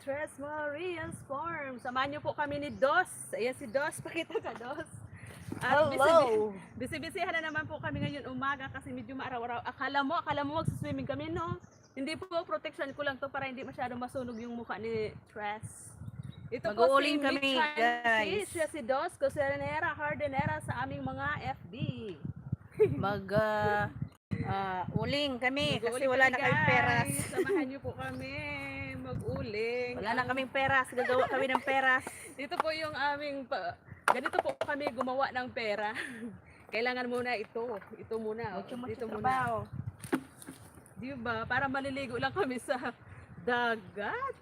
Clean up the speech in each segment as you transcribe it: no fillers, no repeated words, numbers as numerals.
Tres Marias Farm. Samahan niyo po kami ni Dos. Ayan si Dos. Pakita ka, Dos. At Hello! busy-busyhan na naman po kami ngayon umaga kasi medyo maaraw-araw. Akala mo magsiswimming kami, no? Hindi po, protection ko lang to para hindi masyado masunog yung mukha ni Tres. Ito po si Mag-uuling kami, Michanchi, guys. siya si Dos Coserenera, Hardenera sa aming mga FB. Uling kami kasi Mag-uuling wala kami, na kaming peras. guys. Samahan niyo po kami mag-uling. Wala na kaming peras. Gagawa kami ng peras. Ito po yung ganito po kami gumawa ng pera. Kailangan muna ito. Ito muna. Dito muna. Diba? Para maliligo lang kami sa dagat.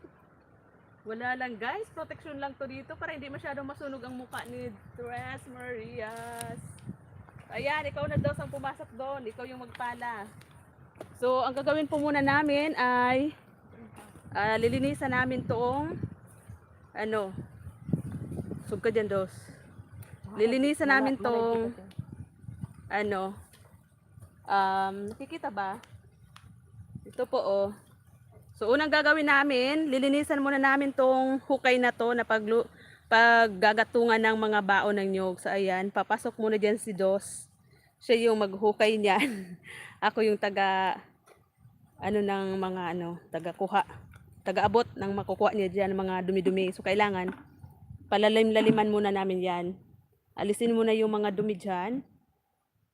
Wala lang, guys. Protection lang to dito para hindi masyadong masunog ang mukha ni Tres Marias. Ayan, ikaw na daw ang pumasok doon. Ikaw yung magpala. So, ang gagawin po muna namin ay lilinisan namin tong sub ka dyan, Dos. Lilinisan namin tong nakikita ba? Ito po, oh. So, unang gagawin namin, lilinisan muna namin tong hukay na to na paggagatungan ng mga baon ng nyog. So, ayan, papasok muna dyan si Dos. Siya yung maghukay niyan. Ako yung taga-kuha. Taga-abot ng makukuha niya dyan, mga dumi-dumi. So, kailangan, palalim-laliman muna namin yan. Alisin muna yung mga dumi dyan.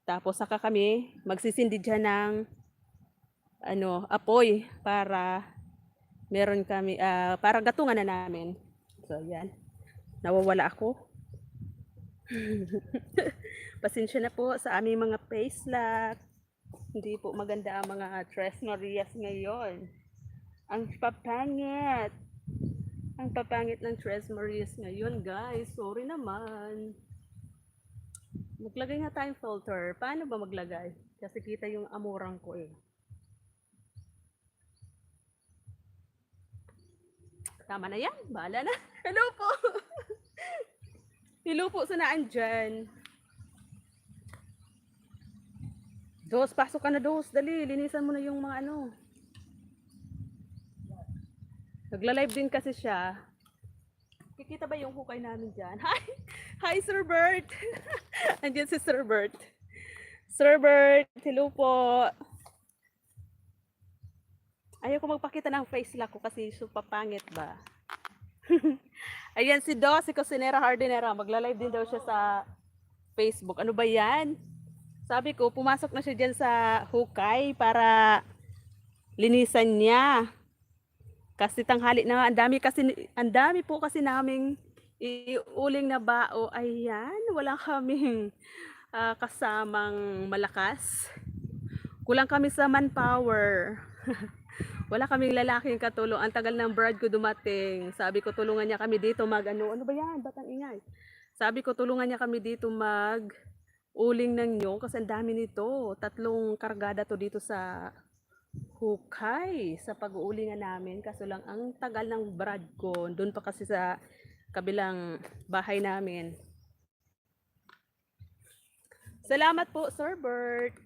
Tapos, saka kami, magsisindi dyan ng apoy para meron kami, para gatungan na namin. So, yan. Nawawala ako. Pasensya na po sa aming mga face lock. Hindi po maganda ang mga Tres Marias ngayon. Ang papangit. Ang papangit ng Tres Marias ngayon, guys. Sorry naman. Maglagay nga tayong filter. Paano ba maglagay? Kasi kita yung amurang ko eh. Tama na yan. Bahala na. Hello po. Hello po sa naan dyan. Dos, pasok ka na, Dos. Dali, linisan mo na yung mga Nagla-live din kasi siya. Kikita ba yung hukay namin dyan? Hi! Hi, Sir Bert! Andiyan si Sir Bert. Sir Bert, hello po. Ayaw ko magpakita ng face lock ko kasi super pangit ba. Ayan si Dos, si Cosinera Hardenera. Magla-live din daw siya sa Facebook. Ano ba yan? Sabi ko, pumasok na siya dyan sa hukay para linisan niya. Kasi tanghali na, ang dami po kasi naming iuling na bao. Ayan, wala kaming kasamang malakas. Kulang kami sa manpower. Wala kaming lalaking katulong. Ang tagal ng brad ko dumating. Sabi ko tulungan niya kami dito ano ba yan? Ba't ang ingay? Sabi ko tulungan niya kami dito uling ng nyog kasi ang dami nito. 3 kargada to dito sa hukay sa pag-uulingan namin. Kaso lang ang tagal ng brad ko. Doon pa kasi sa kabilang bahay namin. Salamat po, Sir Bert.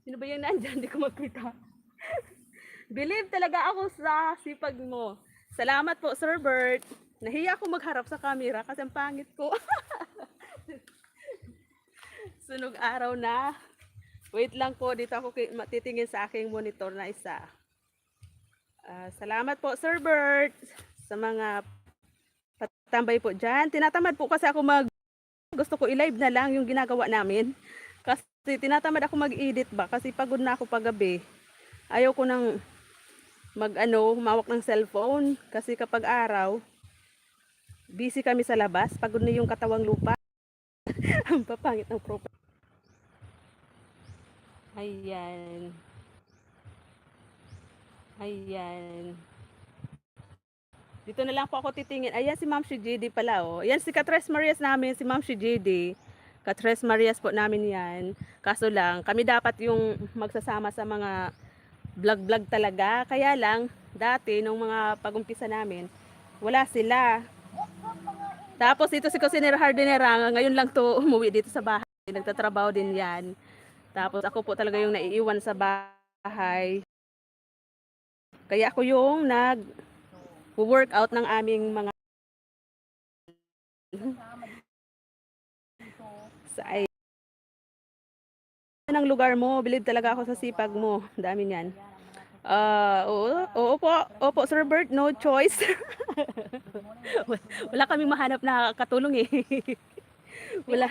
Sino ba yung nandyan? Hindi ko makita. Believe talaga ako sa sipag mo. Salamat po, Sir Bert. Nahiya ako magharap sa camera kasi ang pangit ko. Sunog araw na. Wait lang po, dito ako titingin sa aking monitor na isa. Salamat po, Sir Bert, sa mga patambay po dyan. Tinatamad po kasi ako gusto ko i-live na lang yung ginagawa namin. Kasi tinatamad ako mag-edit ba, kasi pagod na ako paggabi. Ayaw ko nang humawak ng cellphone kasi kapag araw busy kami sa labas, pagod na yung katawang lupa. Ang papangit ng profile. Ayan. Ayan. Dito na lang po ako titingin. Ayan si Ma'am si JD pala, oh. Ayan si Katres Marias namin, si Ma'am si JD. Katres Marias po namin yan. Kaso lang, kami dapat yung magsasama sa mga vlog-vlog talaga. Kaya lang, dati, nung mga pag-umpisa namin, wala sila. Tapos ito si Cosinera Hardenera, ngayon lang to umuwi dito sa bahay. Nagtatrabaho din yan. Tapos ako po talaga yung naiiwan sa bahay. Kaya ako yung workout ng aming mga sa ay ng lugar mo. Believe talaga ako sa sipag mo. Dami niyan. Oo po. Opo, Sir Bert, no choice. Wala kaming mahanap na katulong eh. Wala.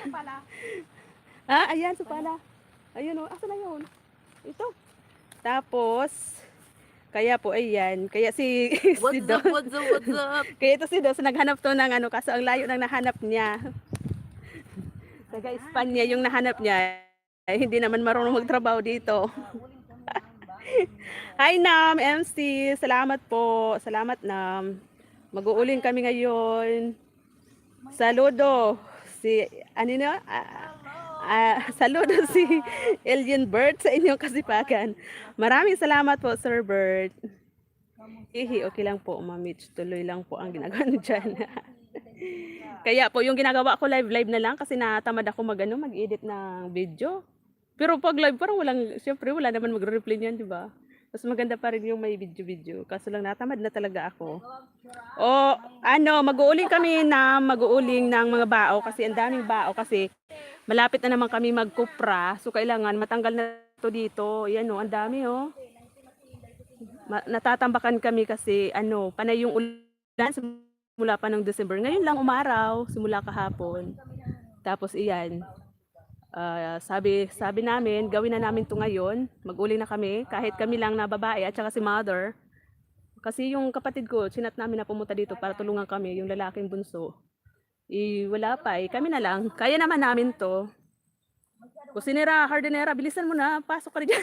Ah, ayan, supala. Ayun oh, asa na yun? Ito. Tapos, kaya po, ayan. Kaya si, si Dos. What's up? Kaya ito si Dos, naghanap to ng ano, kaso ang layo ng nahanap niya. Taga Espanya yung nahanap niya. Ay, hindi naman marunong magtrabaho dito. Hi Nam, MC. Salamat po. Salamat Nam. Mag-uuling kami ngayon. Saludo. Si, ano na? Saludo si Alien Bird sa inyong kasipagan. Maraming salamat po, Sir Bird. Ihi, okay lang po, Ma'am Mitch. Tuloy lang po ang ginagawa nyo dyan. Kaya po, yung ginagawa ko live na lang kasi natamad ako mag-edit ng video. Pero pag live parang syempre wala naman magre-reply niyan, di ba? Mas maganda pa rin yung may video. Kaso lang natamad na talaga ako. O, mag-uuling kami mag-uuling ng mga bao kasi ang daming bao kasi malapit na naman kami magkupra. So, kailangan matanggal na to dito. Yan o, ang dami o. Natatambakan kami kasi panay yung ulan simula pa ng December. Ngayon lang umaraw, simula kahapon. Tapos iyan. Sabi namin, gawin na namin to ngayon. Mag-uling na kami, kahit kami lang na babae at saka si mother. Kasi yung kapatid ko, sinat namin na pumunta dito para tulungan kami, yung lalaking bunso. Wala pa kami na lang. Kaya naman namin to. Kusinera, hardinera, bilisan mo na, pasok ka rin dyan.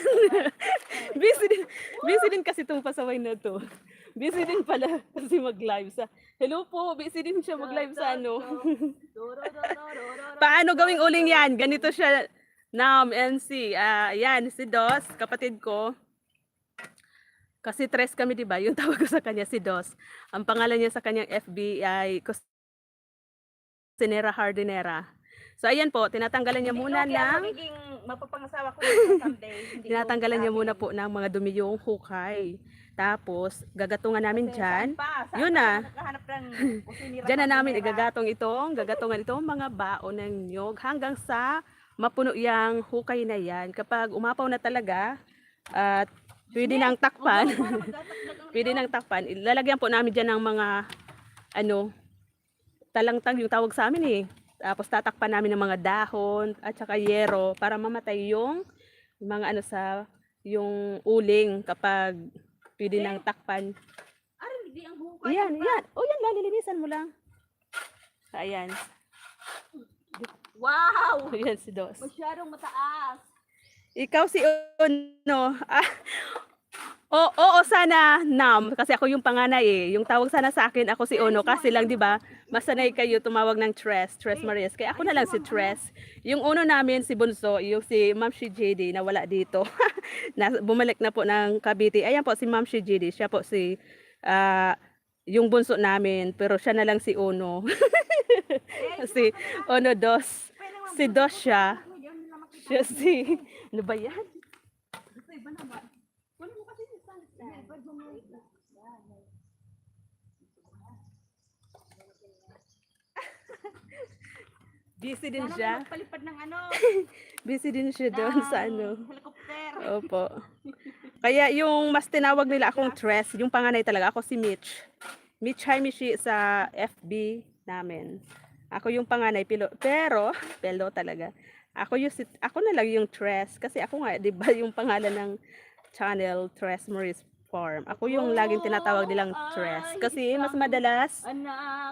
busy din kasi itong pasaway na to. Busy din pala kasi mag-live sa, hello po, busy din siya mag-live sa Paano gawing uling yan? Ganito siya, Nam, MC. Yan, si Dos, kapatid ko. Kasi tres kami, di ba? Yung tawag ko sa kanya, si Dos. Ang pangalan niya sa kanyang FB ay Kusinera Hardinera. So, ayan po, tinatanggalan niya muna ng... Mapapangasawa ko someday. Tinatanggalan niya muna po ng mga dumi yung hukay. Tapos, gagatungan namin dyan. Yun na. Dyan na namin gagatungan itong mga baon ng nyog hanggang sa mapuno yung hukay na yan. Kapag umapaw na talaga, at pwede nang takpan. Pwede nang takpan. Ilalagyan po namin dyan ng mga, talangtang yung tawag sa amin eh. Tapos tatakpan namin ng mga dahon at saka yero para mamatay yung mga yung uling kapag pwede nang takpan. Yan. O yan, lalilinisan mo lang. Ayan. Wow! Yan si Dos. Masyadong mataas. Ikaw si Ono. Oo, sana Nam. Kasi ako yung panganay eh. Yung tawag sana sa akin, ako si Ono. Kasi lang, di ba, masanay kayo tumawag ng Tres Marias. Kaya ako na lang si Tres. Yung uno namin, si Bunso, yung si Ma'am si JD na wala dito. Bumalik na po ng Cavite. Ayan po si Ma'am si JD. Siya po si, yung bunso namin. Pero siya na lang si Ono. Si Ono Dos. Si Dos siya. Siya si, ano ba yan? Busy din siya. Palipad ng Busy din siya doon sa helicopter. Opo. Kaya yung mas tinawag nila akong Tres, yung panganay talaga, ako si Mitch. Mitch Haimishi sa FB namin. Ako yung panganay, pero talaga. Ako na lang yung Tres kasi ako nga, 'di ba, yung pangalan ng channel Tres Maurice Farm. Ako yung laging tinatawag nilang Tres kasi mas madalas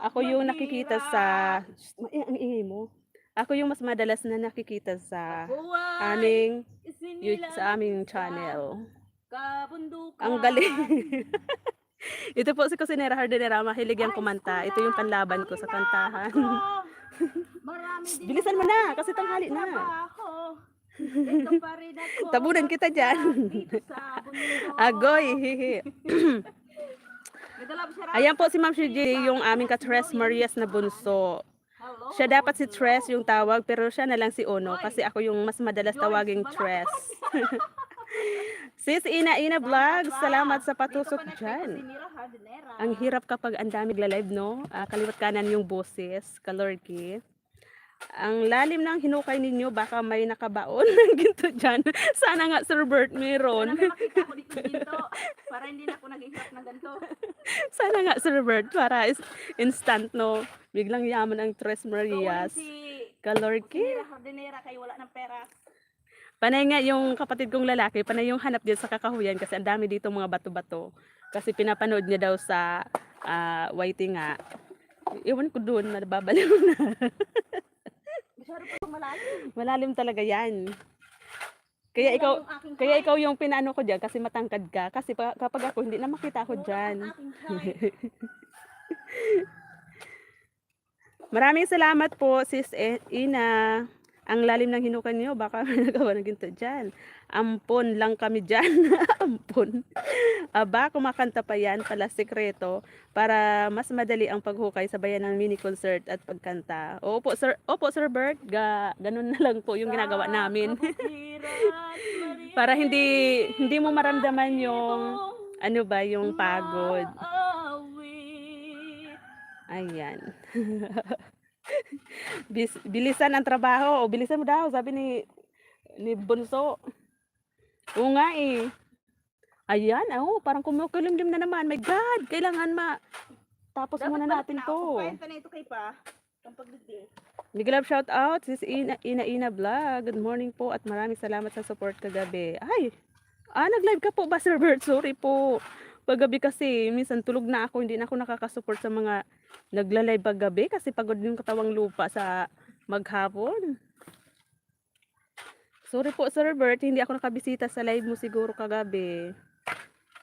ako yung nakikita sa ang ingay mo. Ako yung mas madalas na nakikita sa aming channel. Ang galing. Ito po si Kusinera Hardinera, mahilig yan kumanta. Ito yung panlaban ko sa kantahan. Bilisan mo na kasi tanghali na. Tabunan kita dyan. Agoy. Ayan po si Ma'am Shiji, yung aming ka-Tres Marias na bunso. Siya dapat si Tres yung tawag, pero siya na lang si Ono kasi ako yung mas madalas tawaging Tres. Sis Ina Vlog, pa. salamat sa Dito pa patusok nagkay dyan. Kusinira, Hardinera. Ang hirap kapag ang dami nagla-live, no? Kaliwat kanan yung boses, kalorki. Ang lalim ng hinukay ninyo, baka may nakabaon ng ginto dyan. Sana nga, Sir Bert, Sana meron. may makita ko dito ginto. Para hindi na ako naghihirap ng ganito. Sana nga, Sir Bert, para instant, no? Biglang yaman ang Tres Ikaw Marias. si Kalorki. Kusinira, Hardinera, kay wala ng pera. Panay nga yung kapatid kong lalaki, panay yung hanap din sa kakahuyan kasi ang dami dito mga bato-bato. Kasi pinapanood niya daw sa YT nga. Iwan ko doon, nababaliw na. Masyado pa malalim. Malalim talaga yan. Kaya ikaw yung pinano ko diyan kasi matangkad ka. Kasi kapag ako hindi na makita ako diyan. Maraming salamat po sis Ina. Ang lalim ng hinukan niyo, baka may nagawa ng ginto dyan. Ampon lang kami dyan. Ampon. Aba, kumakanta pa yan pala sekreto para mas madali ang paghukay sabayan ng mini concert at pagkanta. Opo Sir Bert, ganun na lang po yung ginagawa namin. Para hindi mo maramdaman yung ano ba, yung pagod. Ayan. Bilisan ang trabaho. O, bilisan mo daw, sabi ni Bunso. Oo nga eh. Ayan, parang kumukulimlim na naman. My God, kailangan tapos muna natin to. Kwenta na ito kay pa. Ang pagdigdi. Big love shout out, sis Ina Vlog. Good morning po at maraming salamat sa support kagabi. Ay, nag-live ka po ba, Sir Bert? Sorry po. Paggabi kasi, minsan tulog na ako, hindi na ako nakakasupport sa mga nagla-live paggabi kasi pagod yung katawang lupa sa maghapon. Sorry po, Sir Bert, hindi ako nakabisita sa live mo siguro kagabi.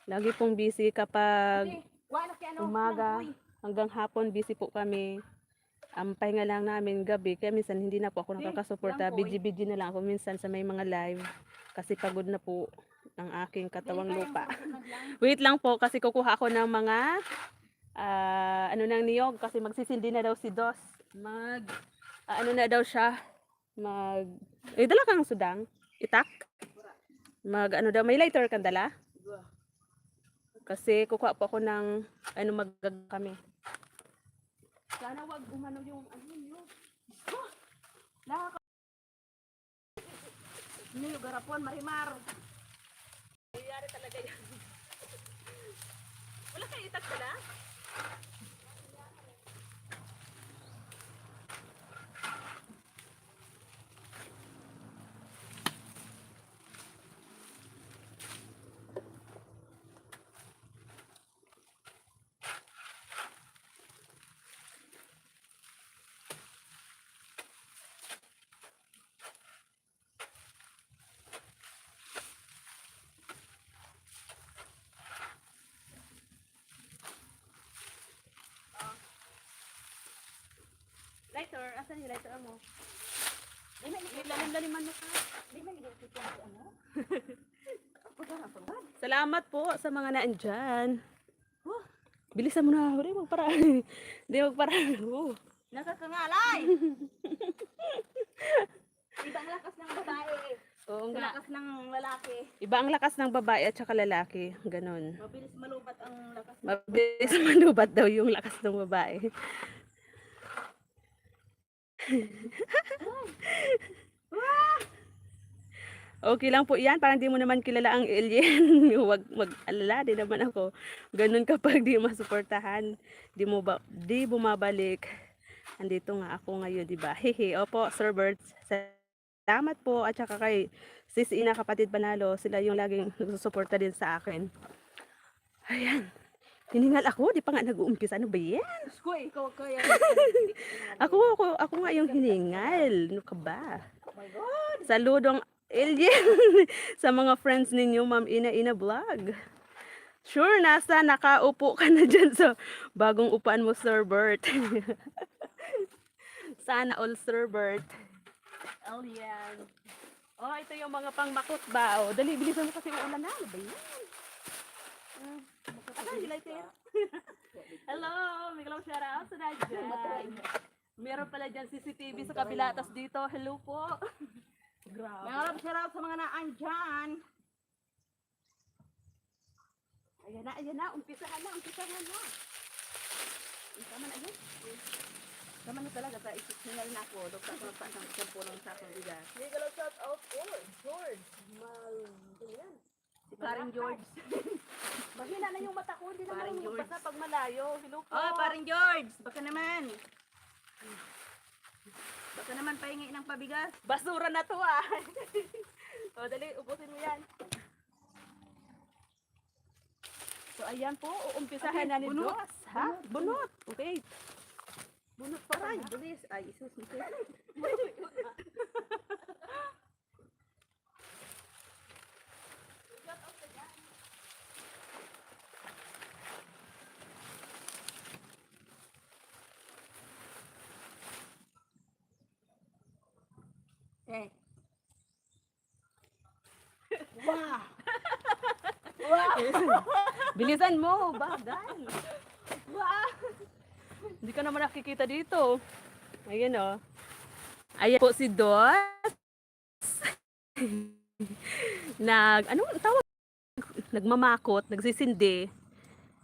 Lagi pong busy kapag umaga hanggang hapon, busy po kami. Ang pahinga lang namin gabi, kaya minsan hindi na po ako nakakasuporta. Bidji na lang ako minsan sa may mga live kasi pagod na po ang aking katawang lupa. Wait lang po kasi kukuha ako ng mga ano ng niyog kasi magsisindi na daw si Dos. Ano na daw siya? Dala kang sudang? Itak? Ano daw, may lighter kang dala? Kasi kukuha po ako ng kami. Sana wag umano yung nyo. Yung garapon, marimar. Nangyayari talaga yan. Wala kayo itak pala? Lighter, asan yung lighter mo? Lalim-laliman mo ka. Salamat po sa mga naandyan. Bilisan mo na. Hindi magparaan. Hindi magparaan. Nakakangalay! Iba ang lakas ng babae. Oo nga. Lakas ng lalaki. Iba ang lakas ng babae at saka lalaki. Ganon. Mabilis malubat ang lakas. Mabilis malubat daw yung lakas ng babae. Okay lang po yan, parang di mo naman kilala ang alien. Huwag mag-alala, di naman ako. Ganun kapag di masuportahan, di bumabalik. Andito nga ako ngayon, di ba? Hehe, opo, Sir Bert. Salamat po at saka kay Sis Ina kapatid Panalo, sila yung laging nagsusuporta din sa akin. Ayan. Hiningal ako, di pa nga nag-uumpisa. Ano ba yan? Ikaw kaya. Ako nga yung hiningal. Ano ka ba? Oh my God! Saludong alien sa mga friends ninyo, Ma'am Ina Vlog. Sure, nakaupo ka na dyan sa bagong upuan mo, Sir Bert. Sana all, Sir Bert. Alien. Oh, ito yung mga pangmakot ba? Oh, dali, bilisan mo kasi uulan na. Ano ba yan? Hello, may galang shout out sa Nadyan. Meron pala dyan CCTV sa kabila, tas dito, hello po. Grabe. Mga sarap sa mga naandyan. Ayan na, umpisahan na. Tama na, ayan. Tama na talaga, sa isinal na ako. Dokta ko nagpasang sampo ng sakong bigas. Legal shout out for George. Yan. Si Paring George. Mahina na yung mata ko. Hindi na Paring marunong George. magbasa pag malayo. Hello po. Oh, Paring George! Baka naman. Baka naman pahingi ng pabigas. Basura na to ah. O, dali, ubusin mo yan. So, ayan po, uumpisahan na ni bunot. Dos. Ha? Bunot. Okay. Bunot pa Aray, rin. bilis. Ay, isus mo. Eh. Wow! Wow! Bilisan mo, bagal. Wow! Hindi ka naman nakikita dito. Ayan o. Ayan po si Dos. Anong tawag? Nagmamakot, nagsisindi,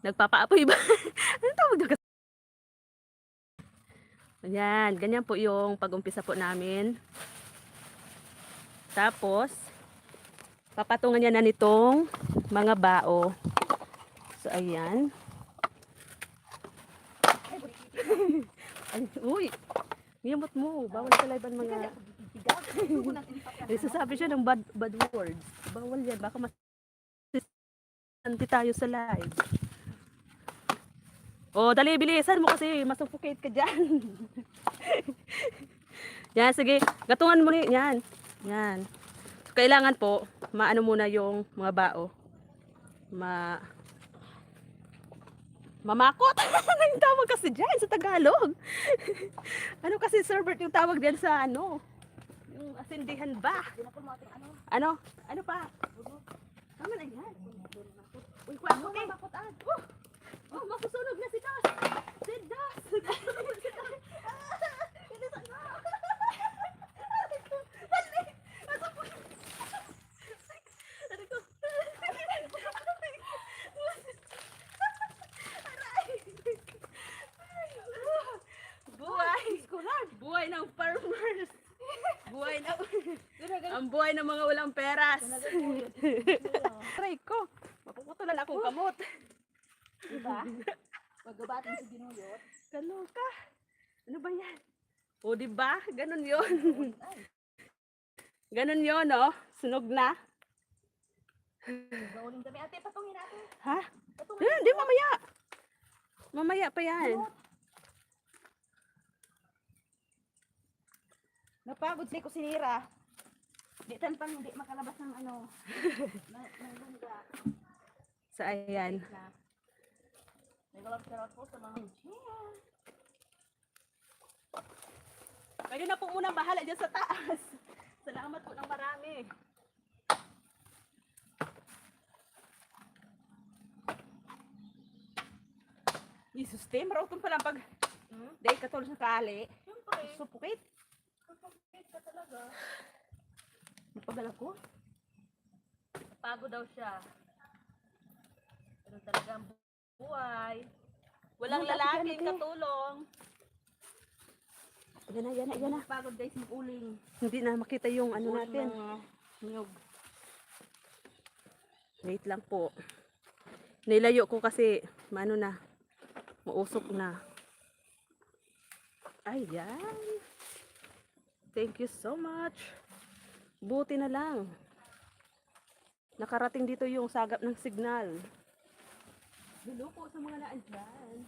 nagpapaapoy ba? Anong tawag na? Ayan, ganyan po yung pag-umpisa po namin. Tapos, papatungan niya na nitong mga bao. So, ayan. Ay, uy! Niyamot mo. Bawal sa live ang mga... Sasabi siya ng bad words. Bawal yan. Baka masisanti tayo sa live. Oh, dali, bilisan mo kasi. Masuffocate ka dyan. Yan, sige. Gatungan mo ni. Yan. Yan. Kailangan po, maano muna yung mga bao. Mamakot. Ano yung tawag kasi dyan sa Tagalog? Ano kasi, Serbert, yung tawag dyan sa ano? Yung asindihan ba? Ano? Ano pa? Tama na yan. Uy, kwa, okay. Oh, masusunog na si Das. Si Das. Si Das. Bilisan mo. Dali. Ano po? Ano ko? Buhay ng farmers. Ang buhay ng mga walang peras. Try ko. Mapuputulan akong kamot. Diba? Paggabatin sa ginuyot. Kaloka. Ano ba yan? O, diba? Ganon yun. Ganon yun, oh. Sunog na. Gauling kami. Ate, patungin natin. Ha? Patungin. Hindi, mamaya. Mamaya pa yan. Napagod si kusinira. Di tan pang hindi makalabas ng ano. ng lungga. So, ayan. Naglalap po sa mga Kayo na po muna bahala dyan sa taas. Salamat po ng marami. Jesus, te, marutong pa lang pag dahil katulad sa kali. Siyempre. Supukit. Kapag ka talaga. Napagal ako. Pagod daw siya. Pero talagang buhay. Walang Ano, lalaking ate? katulong. Yan na. Pagod guys, mag-uling. Hindi na makita yung ano natin. Niyog. Wait lang po. Nilayo ko kasi, maano na, mausok na. Ayan. Thank you so much. Buti na lang. Nakarating dito yung sagap ng signal. Hello po sa mga naandyan.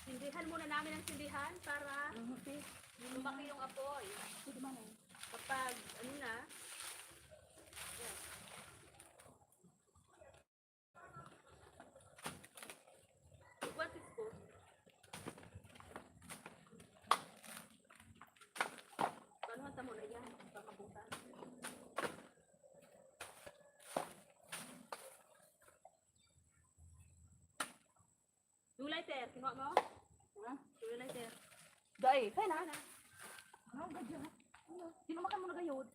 Sindihan muna namin ang sindihan para lumaki yung apoy. Kapag, ano na, what is ko? Paano hanta muna yan? Pakabutan. Yung lighter, kinuha mo? lighter. Day, kaya na. Ano, gadya? Ano? Sinumakan mo na gayod.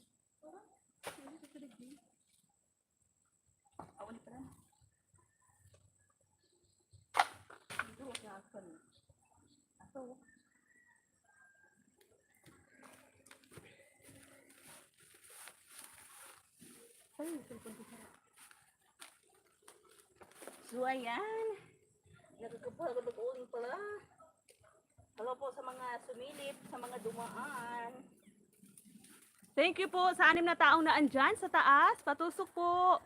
Ulit pa lang. Ito, siya akan. Ato. Ay, cellphone ko sarap. So, ayan. Nagkakapagod pala. Hello po sa mga sumilip, sa mga dumaan. Thank you po sa 6 na taong na andyan sa taas. Patusok po.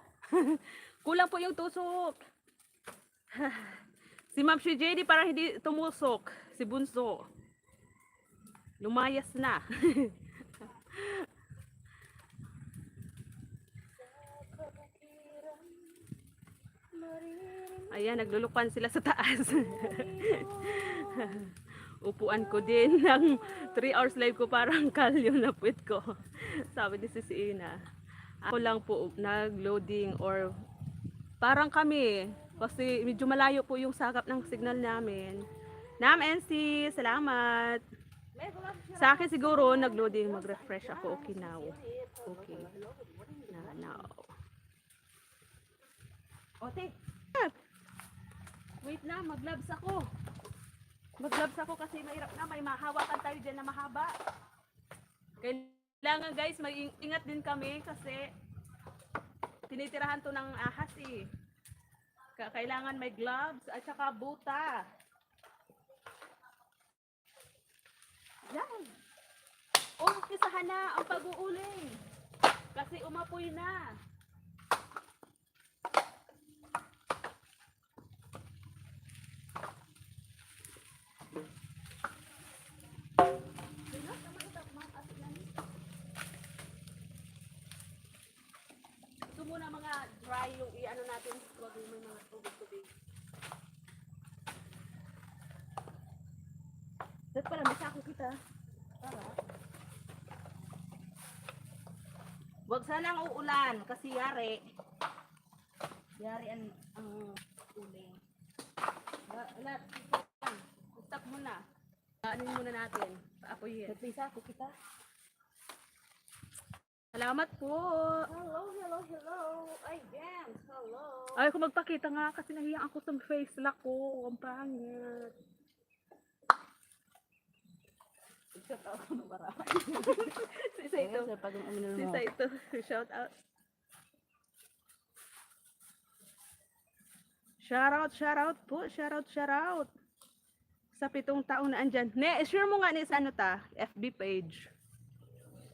Kulang po yung tusok. Si Ma'am si JD parang hindi tumusok. Si Bunso. Lumayas na. Ayan, naglulukan sila sa taas. Upuan ko din ng 3 hours live ko parang kalyo na puwit ko. Sabi ni Sis Ina. Ako lang po nag-loading or parang kami kasi medyo malayo po yung sakap ng signal namin. Nam NC, salamat. Sa akin siguro nag-loading, mag-refresh ako. Okay now. Okay. Now. Ote, Wait lang, mag-gloves ako. Mag-gloves ako kasi mahirap na, may mahawakan tayo dyan na mahaba. Kailangan guys, ingat din kami kasi tinitirahan to ng ahas eh. Kailangan may gloves at saka buta. Yan. Umpisahan na ang pag-uuling. Kasi umapoy na. Ito muna mga dry yung i-ano natin. Huwag yung may mga tubig-tubig. dapat pala may sako kita. Para. Huwag sanang uulan kasi yari. Yari ang uling. Stop muna. Anin muna natin. Paapoyin. May sako kita. Salamat po. Hello. Ay, Jams. Hello. Ay, kung magpakita nga kasi nahiyang ako sa face lock ko. Ang pangit. Shout out ko na para. Sisa ito. Sisa ito. Shout out. Shout out po. Shout out. Sa 7 taong na andyan. I-share mo nga ni sa ano ta? FB page.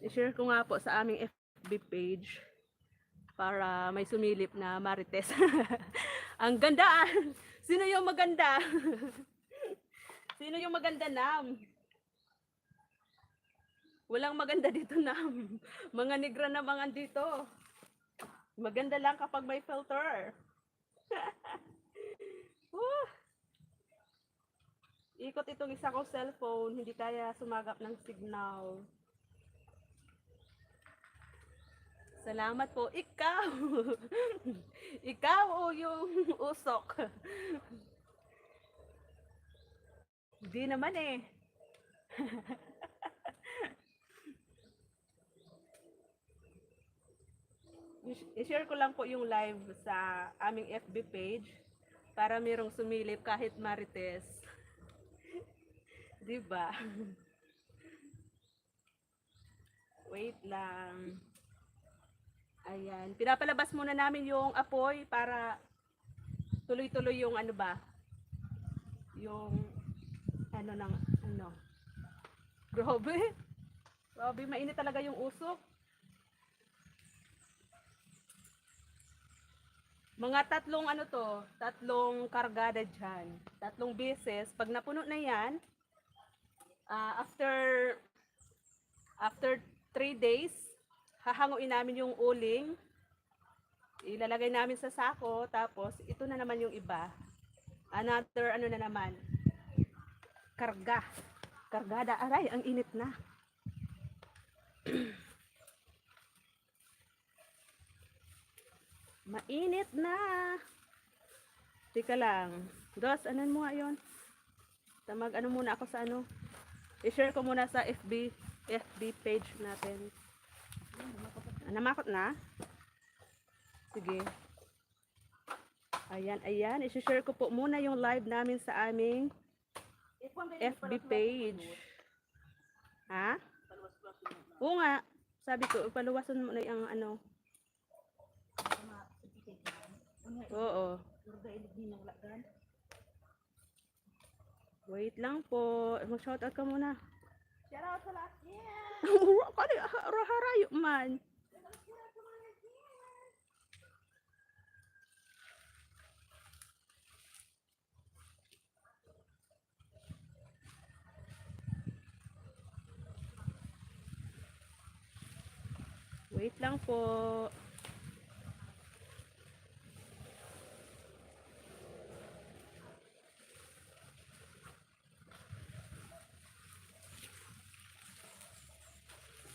I-share ko nga po sa aming FB page. Para may sumilip na Marites. Ang ganda. Sino yung maganda? Sino yung maganda, Nam? Walang maganda dito, Nam. Mga negra na mga dito. Maganda lang kapag may filter. Ikot itong isa kong cellphone, hindi kaya sumagap ng signal. Salamat po. Ikaw! Ikaw o yung usok? Hindi naman eh. I-share ko lang po yung live sa aming FB page para mayroong sumilip kahit Marites. Diba? Wait lang. Ayan. Pinapalabas muna namin yung apoy para tuloy-tuloy yung ano ba? Yung ano ng ano. Grabe. Grabe, mainit talaga yung usok. Mga tatlong ano to, tatlong kargada dyan. Tatlong beses. Pag napuno na yan, after 3 days, hahanguin namin yung uling. Ilalagay namin sa sako. Tapos, ito na naman yung iba. Another, ano na naman, kargada. Aray, ang init na. Mainit na. Tika lang. Dos, anan mo nga yun? Basta mag ano muna ako sa ano. I-share ko muna sa FB page natin. Namakot na? Sige. Ayan. I-share ko po muna yung live namin sa aming FB page. Ha? Oo nga. Sabi ko, ipaluwasan mo na yung ano. Oo. Wait lang po. Mag-shoutout ka muna. Shoutout sa lahat. Yeah! Harayo man. Wait lang po.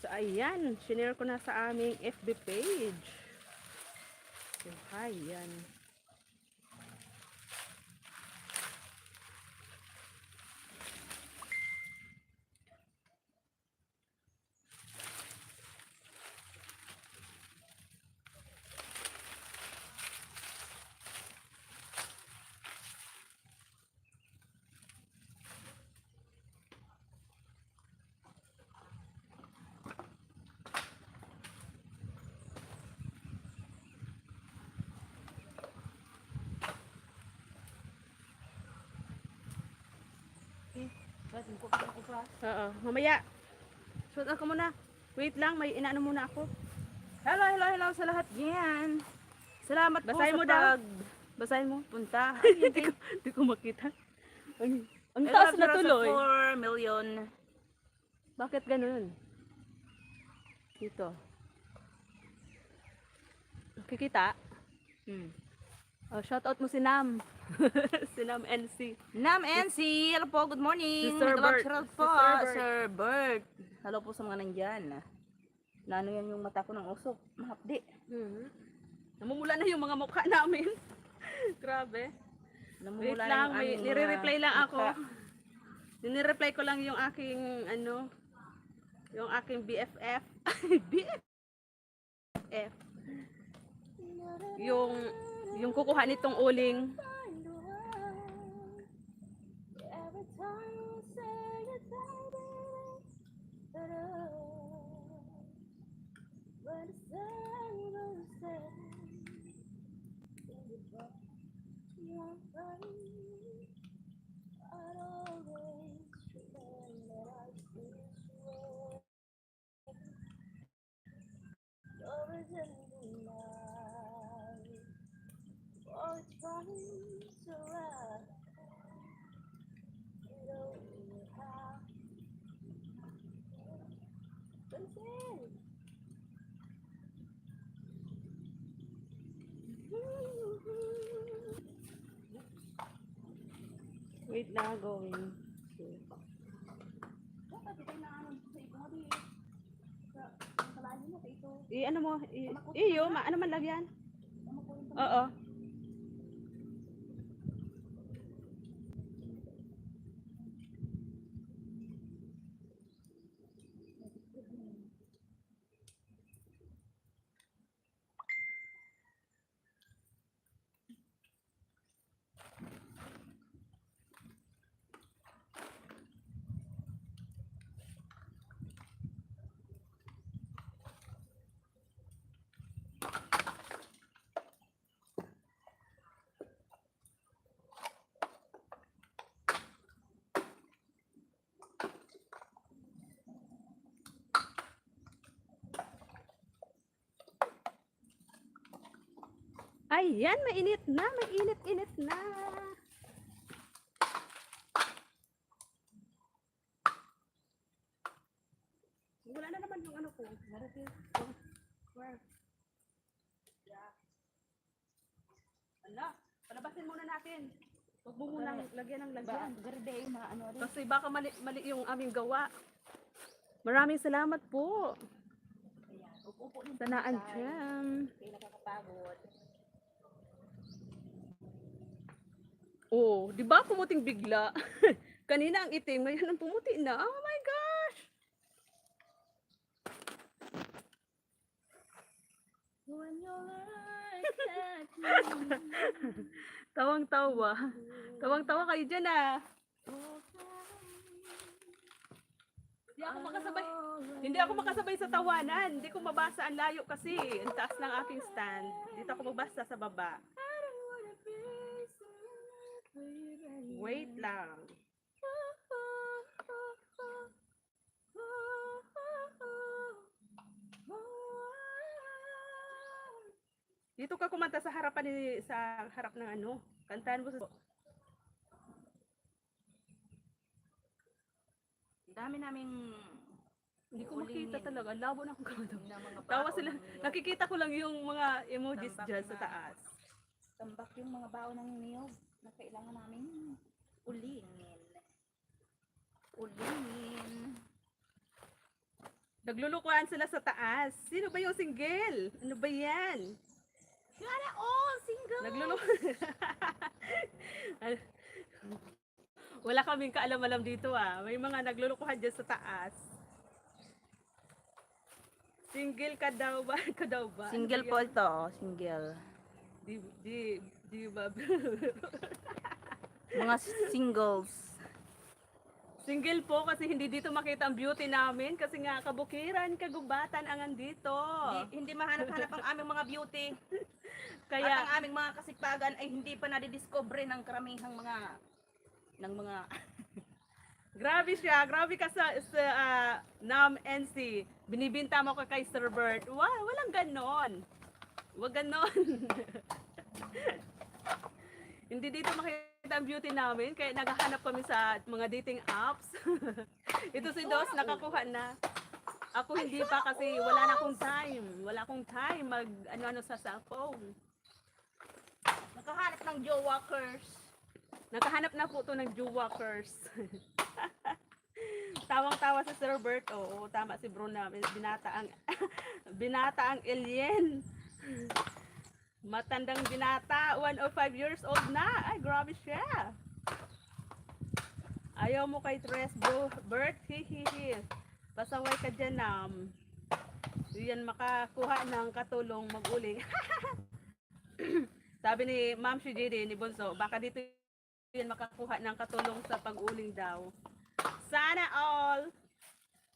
So, ayan. Shinare ko na sa aming FB page. So, ayan. Oo, mamaya. Shout out ka muna. Wait lang, may inaano muna ako. Hello sa lahat yan. Salamat Basahin po mo sa daw. Basahin mo, punta. Ay, Hindi ko makita. Ang taas na tuloy. 4 million. Bakit ganun? Dito. Kikita? Oh, shout out mo si Nam. Si Nam NC. Nam NC, hello po, good morning. Si Sir Bert. Shoutout Si po, Sir Bert. Sir Bert. Hello po sa mga nandyan. Nano yan yung mata ko ng usok. Mahapdi. Namumula na yung mga mukha namin. Grabe. Wait Namumula na lang, yung may aming nire-reply lang ako. mukha. Nire-reply ko lang yung aking ano, yung aking BFF. BFF. Yung kukuha nitong uling. Wait na, going. Ano mo, iyo, ano man lagyan? Oo. Ayan, mainit na, mainit-init na. Wala na naman yung ano ko. Ala, palabasin muna natin. Huwag mo muna lagyan ng lagyan. Kasi baka mali yung aming gawa. Maraming salamat po. Sa naandyan. Nakakapagod. Oh, di ba pumuting bigla? Kanina ang itim, ngayon ang pumuti na. Oh my gosh! When your eyes touch me. Tawang-tawa. Tawang-tawa kayo dyan ah. Hindi ako makasabay sa tawanan. Hindi ko mabasa, ang layo kasi. Ang taas ng aking stand. Dito ako magbasa sa baba. Wait lang. Dito ka kumanta sa harapan ni sa harap ng ano. Kantahan mo sa Dami naming hindi ko makita talaga. Ang labo na akong kamata. na mga Tawa baon sila. ng niyog. Nakikita ko lang yung mga emojis Tambak dyan sa na. taas. Tambak yung mga baon ng niyog na kailangan namin ulingin. Ulingin. Naglulukuhan sila sa taas. Sino ba yung single? Ano ba yan? Sana all single. Wala kaming kaalam-alam dito ah. May mga naglulukuhan dyan sa taas. Single ka daw ba? Ka daw ba? Single Ano po ba yan? ito, single. Di ba? Mga singles. Single po kasi hindi dito makita ang beauty namin kasi nga kabukiran, kagubatan ang andito. Hindi mahanap-hanap ang aming mga beauty. Kaya At ang aming mga kasipagan ay hindi pa nadidiscover ng karamihang mga grabe siya, grabe ka sa Nam NC. Binibinta mo ka kay Sir Bert. Walang ganon. Wag ganon. Hindi dito makita ang beauty namin, kaya naghahanap kami sa mga dating apps. Ito si Dos, nakakuha na. Ako hindi pa kasi wala na akong time. Wala akong time mag ano-ano sa cellphone. nakahanap ng jowa-walkers. Nakahanap na po to ng Jewwalkers. Tawang-tawa si Sir Bert. Oo, tama si Bro namin. Binata ang alien. Matandang binata, 105 years old na. Ay, grabe siya. Ayaw mo kay Tres, Bro Bert. Hihihi. Pasaway ka dyan, Yan makakuha ng katulong mag-uling. Sabi ni Ma'am Shijiri, ni Bonso, baka dito yan makakuha ng katulong sa pag-uling daw. Sana all.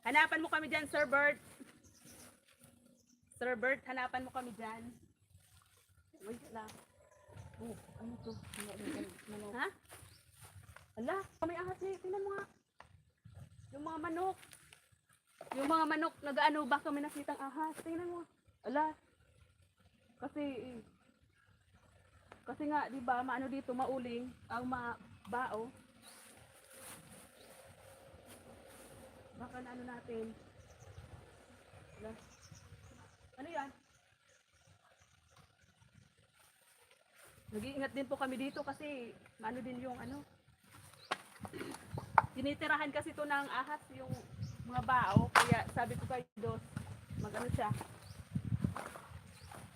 Hanapan mo kami dyan, Sir Bert. Sir Bert, hanapan mo kami dyan. Wait lang. Oh, ano to? Ha? Ala, may ahas eh. Tingnan mo nga. Yung mga manok. Yung mga manok, nag-ano ba kami nakitang ahas. Tingnan mo. Ala. Kasi nga, di ba, maano dito, mauling, ang mabao. Baka na ano natin. Ala. Ano yan? Nag-iingat din po kami dito kasi ano din yung ano. Tinitirahan kasi to ng ahas yung mga bao. Kaya sabi ko kay Dos, mag-ano siya.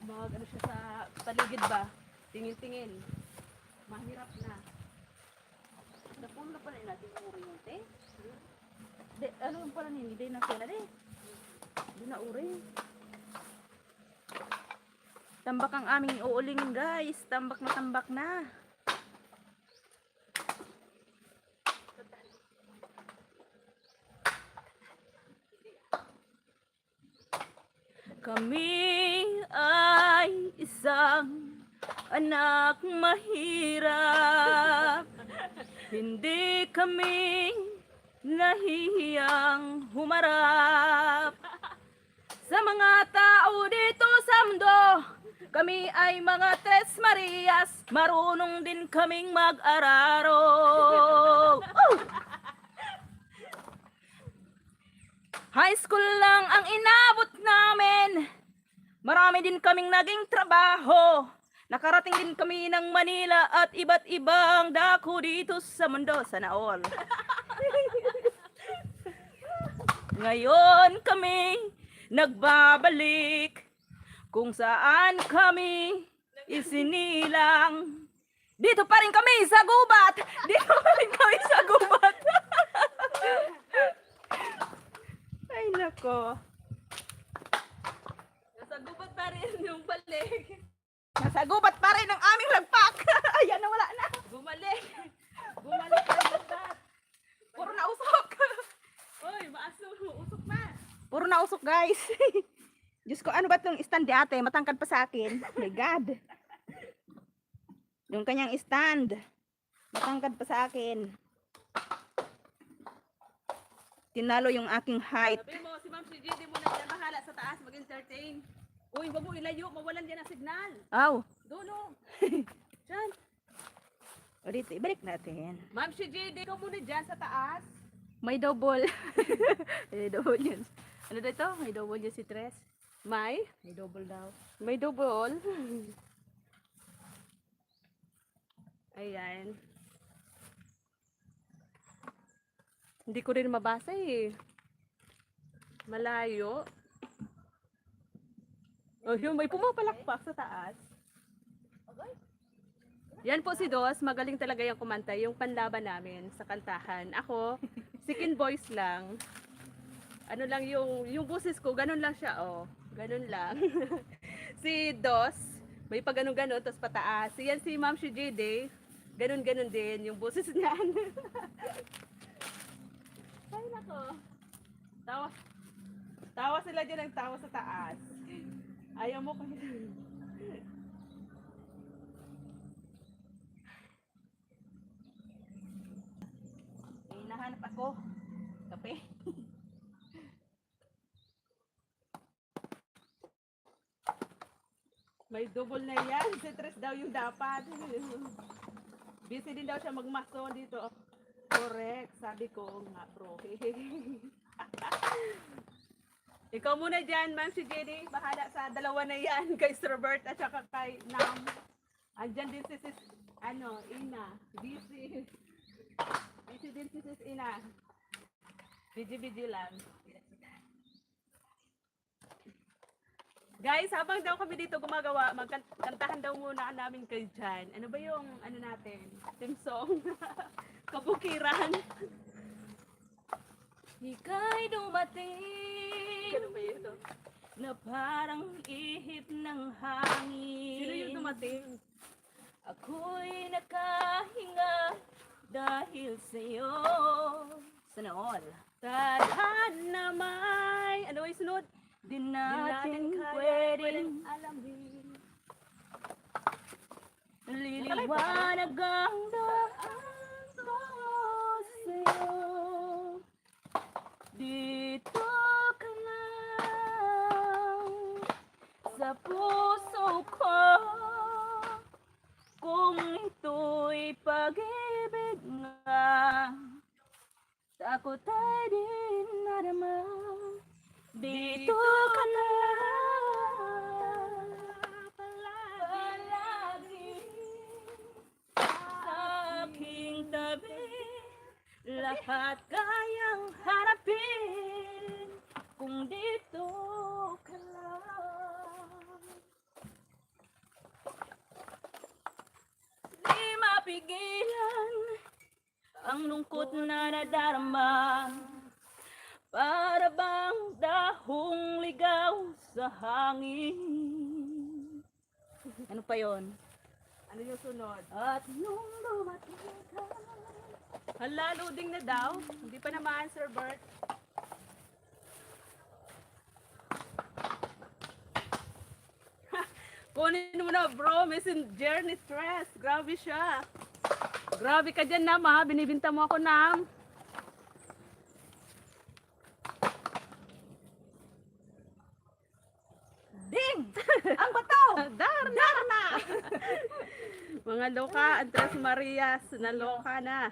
Mag-ano siya sa paligid ba. Tingin-tingin. Mahirap na. Napuno na pala natin yung uri yung te. Ano yung pala nini? Hindi na sila Hindi na uri. Tambak ang aming uulingin guys. Tambak na. Kami ay isang anak mahirap. Hindi kami nahihiyang humarap sa mga tao dito sa mundo. Kami ay mga Tres Marias, marunong din kaming mag-araro. High school lang ang inabot namin. Marami din kaming naging trabaho. Nakarating din kami ng Manila at iba't ibang dako dito sa mundo. Sana all. Ngayon kami nagbabalik kung saan kami isinilang. Dito pa rin kami sa gubat. Dito pa rin kami sa gubat. nako. Nasa gubat pa rin yung balik. Nasa gubat pa rin ang aming lagpak. Ayan na, wala na. Bumalik. Bumalik ang gubat. Puro na usok. Uy, maaso. Usok na. Puro na usok, guys. Diyos ko, ano ba itong stand di ate? Matangkad pa sa akin. My God. Yung kanyang stand. Matangkad pa sa akin. Tinalo yung aking height. Sabi mo, si Ma'am CG, di mo na dyan bahala sa taas mag-entertain. Uy, wag mo ilayo. Mawalan dyan ang signal. Aw. Dulo. Diyan. O dito, ibalik natin. Ma'am CG, di ka muna dyan sa taas. May double. May double yun. Ano dito? May double yun si Tres. May? May double daw. May double. Ayan. Hindi ko rin mabasa eh. Malayo. Oh, yun, may pumapalakpak sa taas. Yan po si Dos, magaling talaga yung kumanta, yung panlaban namin sa kantahan. Ako, second voice lang. Ano lang yung boses ko, ganun lang siya, oh. Ganun lang. Si Dos, may pag ganun-ganun, tapos pataas. Yan si Ma'am Shijide, ganun-ganun din yung boses niya. Ay, nako. Tawa sila dyan ng tawa sa taas. Ayaw mo kasi. Hinahanap ako. Kape. May double na yan. Si Tres daw yung dapat. Busy din daw siya magmaso dito. Correct. Sabi ko nga bro. Ikaw muna dyan, Ma'am si JD. Bahala sa dalawa na yan. Kay Sir Robert at saka kay Nam. Andyan din si Ina. Busy. Busy din si Sis Ina. Busy lang. Guys, habang daw kami dito gumagawa, magkantahan daw muna namin kay Jan. Ano ba yung, natin, team song? Kabukiran. Ika'y dumating Ano ba yun? na parang ihip ng hangin. Sino yung dumating? Ako'y nakahinga dahil sa'yo. Sana all. Tadhana may, ano yung sunod? Di Di natin pwedeng pwedeng alamin. liliwanag ang daan ko sa'yo. Dito ka lang sa puso ko. Kung ito'y pag-ibig nga, takot ay di nadama. Dito ka lang palagi sa aking tabi. Lahat kayang harapin kung dito ka lang. Di mapigilan ang lungkot na nadarama. Para bang dahong ligaw sa hangin. Ano pa yon? Ano yung sunod? At nung dumating ka. Hala, loading na daw. Hindi pa naman, Sir Bert. Kunin mo na, bro. Messenger ni Stress. Grabe siya. Grabe ka dyan, Nam, ha? Binibinta mo ako, Nam. Ding! Ang bato! Darna! Mga loka, Andres Marias, naloka na.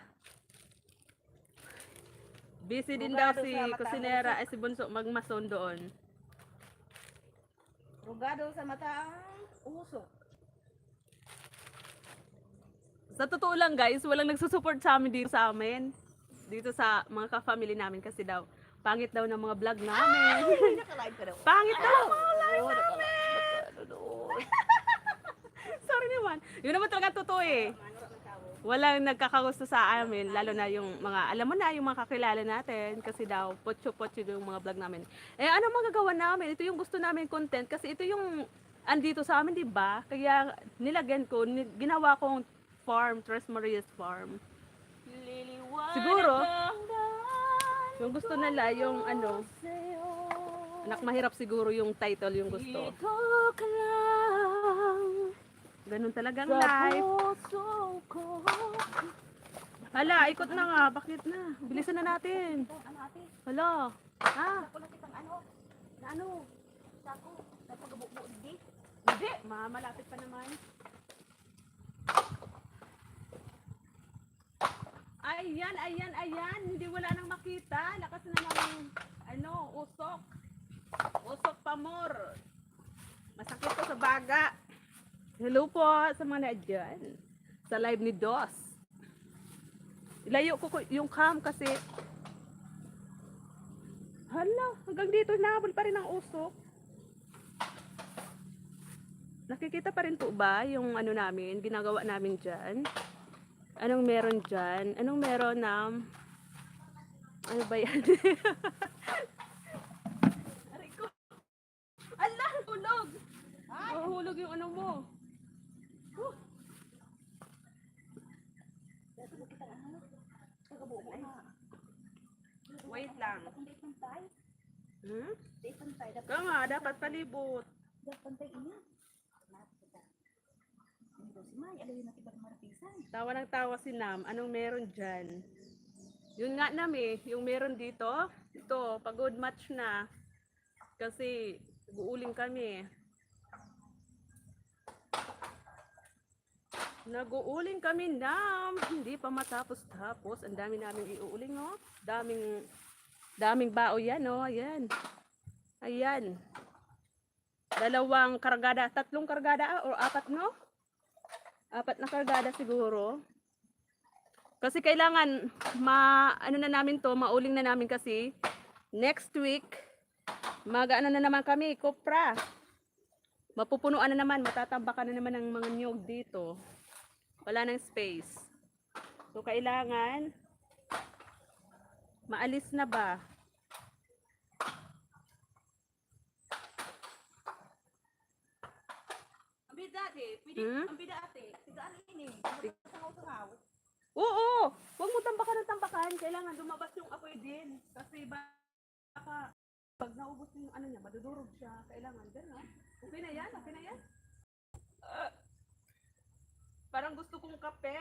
Busy din daw Bugado si sa mata. kusinera ay si Bunso magmason doon. Rugado sa mata ang usok. Sa totoo lang guys, walang nagsusupport sa amin dito sa amin. Dito sa mga ka-family namin kasi daw, pangit daw ng mga vlog namin. Ay, nakalive ka daw. Pangit daw! Oo, nakalive. Sorry naman. Yun naman talaga totoo eh. Walang nagkakagusto sa amin, lalo na yung mga, alam mo na, yung mga kakilala natin, kasi daw, potso-potso yung mga vlog namin. Eh, ano magagawa namin? Ito yung gusto namin content, kasi ito yung andito sa amin, di ba? Kaya nilagyan ko, ginawa kong farm, Tres Marias Farm. Liliwanag Siguro, ang daan yung gusto nila, yung ano, sa'yo. anak mahirap siguro yung title, yung gusto. Dito ka lang Ganun talagang sa life. puso ko. Hala, ikot na nga, bakit na? Bilisan na natin. Ano ate? Hala, ha? Ako lang kitang ano? Na ano? Sako? Sa pagbubuo di? Hindi, malapit pa naman. Ayan, ayan, ayan. Hindi wala nang makita. Lakas na ng, ano, usok. Usok pa more. Masakit ko sa baga. Hello po sa mga nadyan. Sa live ni Dos. Ilayo ko yung cam kasi. Hala, hanggang dito nahabol pa rin ang usok. Nakikita pa rin po ba yung ano namin, ginagawa namin dyan? Anong meron dyan? Anong meron ng... Ano ba yan? Aray ko. Ala, hulog! Hulog yung ano mo. Huh. Wait lang. Hmm? Kaya nga, dapat palibot. Tawa ng tawa si Nam. Anong meron dyan? Yun nga nami, yung meron dito. Ito, pagod match na. Kasi, guuling kami. Nag-uuling kami, Nam. Hindi pa matapos-tapos. Ang dami namin iuuling, no? Daming bao yan, no? Ayan. Ayan. Dalawang kargada, tatlong kargada o apat, no? Apat na kargada siguro. Kasi kailangan ano na namin to, mauling na namin kasi next week mag-ano na naman kami, kopra. Mapupunuan na naman, matatambakan na naman ng mga niyog dito. Wala nang space. So kailangan maalis na ba? Ang bida ate, tigaan ini. Sangaw-sangaw. Oo! Huwag mo tambakan ng tambakan. Kailangan lumabas yung apoy din. Kasi baka pag naubos yung ano niya, madudurog siya. Kailangan gano'n. Okay na yan? Okay na yan? Parang gusto kong kape.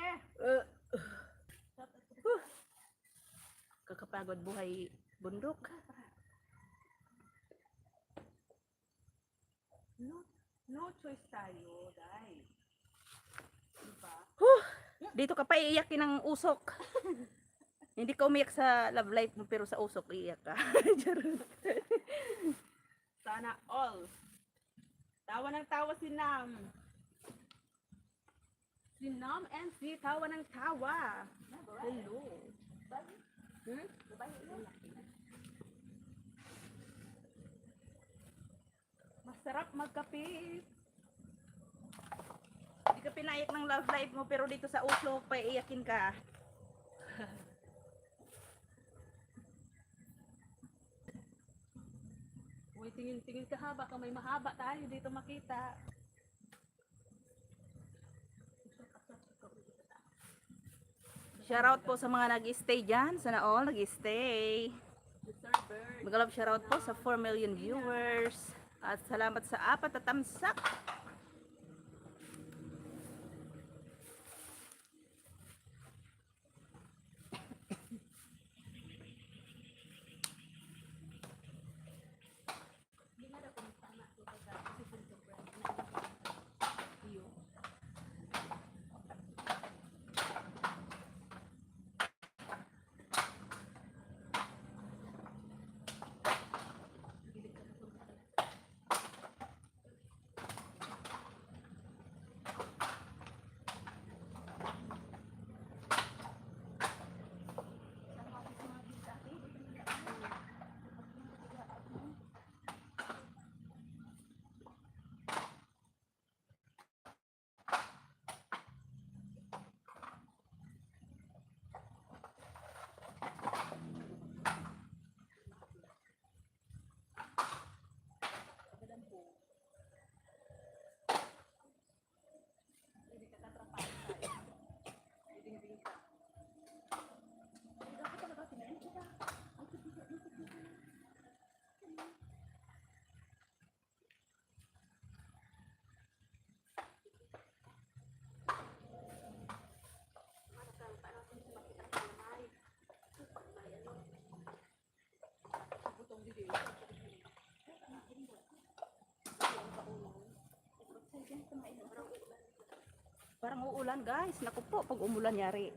Kakapagod buhay bundok. No choice tayo, dai. Diba? Dito ka pa iiyakin ng usok. Hindi ka umiyak sa love life mo pero sa usok iiyak ka. Sana all. Tawa ng tawa si Nam. Si Nam and si tawa ng tawa. Hello. Hmm? Masarap magkape. Hindi ka pinaiyak ng love life mo pero dito sa usok pa iiyakin ka. Uy, tingin-tingin ka ha, baka may mahaba tayo dito makita. Shoutout po sa mga nag-stay dyan. Sana all nag-stay. Mr. Bird. Magalap shoutout po sa 4 million viewers. At salamat sa 4 na tamsak. Parang uulan guys. Naku po, pag umulan yari.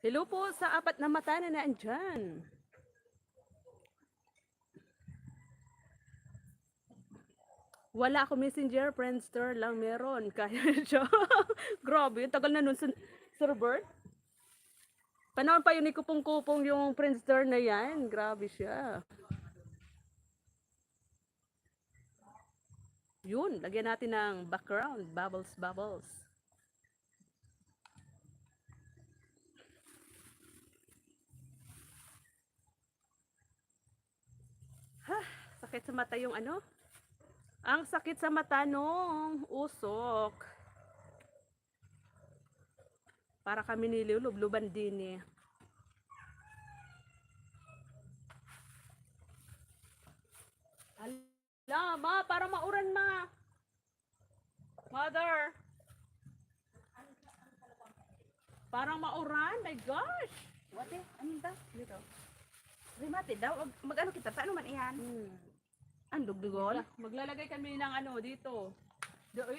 Hello po sa apat na mata na naandyan. Wala ako messenger, Friendster lang meron. Kaya siya. Grabe, yung tagal na nun, Sir Bert. Panahon pa yun ni Kupong-Kupong yung Friendster na yan. Grabe siya. Yun, lagyan natin ng background. Bubbles, bubbles. Ha, sakit sa mata yung ano? Ang sakit sa mata nung usok. Para kami nilulubluban din eh. Hala, ma, para mauran ma. Mother. Parang mauran, my gosh. Wate, amin ba? Dito. Rimate daw, mag-ano kita, paano man iyan? Andog dugol? Maglalagay kami ng ano dito. Doon?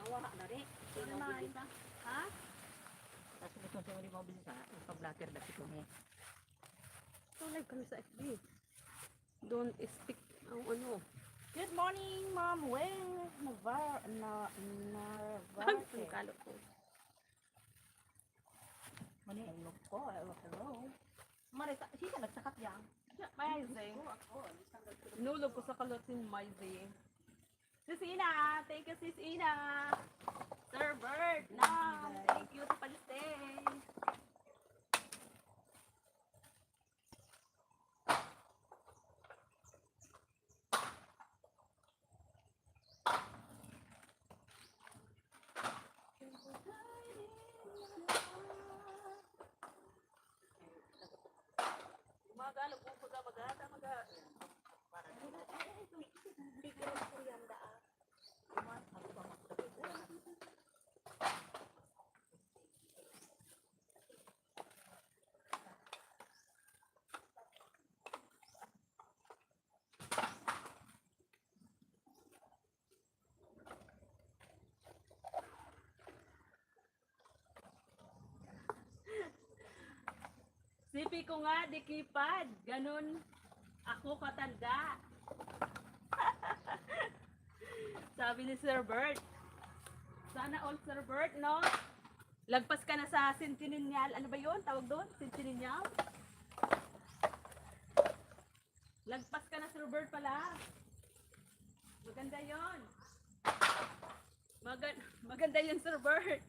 Awa na rin. Ano man? Ha? Tapos gusto siya ulit mo bisa, pag-blatter dati ko niya. So live kami sa FB. Don't speak ang ano. Good morning, Mom. Well, Ang kalot ko. Mani, ay look ko, hello. Marita, siya nagsakat yan. Amazing. Nulog ko sa kalotin Maize. Sis Ina, thank you Sis Ina. Sir Bert, thank you sa palistay. Magalo po magata maga. Sipi ko nga, dikipad. Ganun ako katanda. Sabi ni Sir Bert. Sana all Sir Bert, no? Lagpas ka na sa centennial. Ano ba yun? Tawag doon? Centennial? Lagpas ka na Sir Bert pala. Maganda yon. Maganda yun Sir Bert.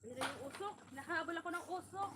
Pero yung usok, nahabol ako ng usok.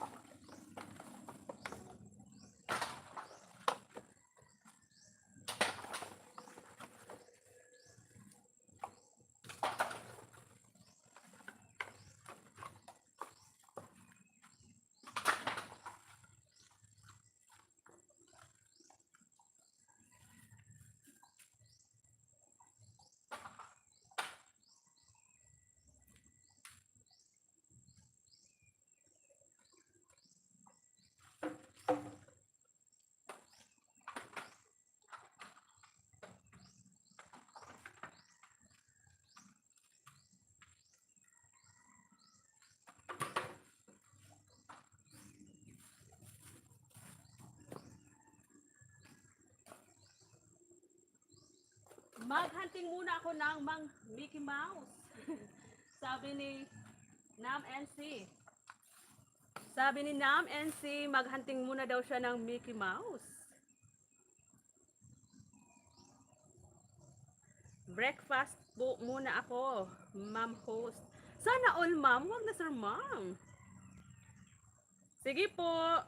Maghunting muna ako ng Mickey Mouse. Sabi ni Nam NC. Sabi ni Nam NC, maghunting muna daw siya ng Mickey Mouse. Breakfast po muna ako, ma'am host. Sana all ma'am, wag na sir ma'am. Sige po.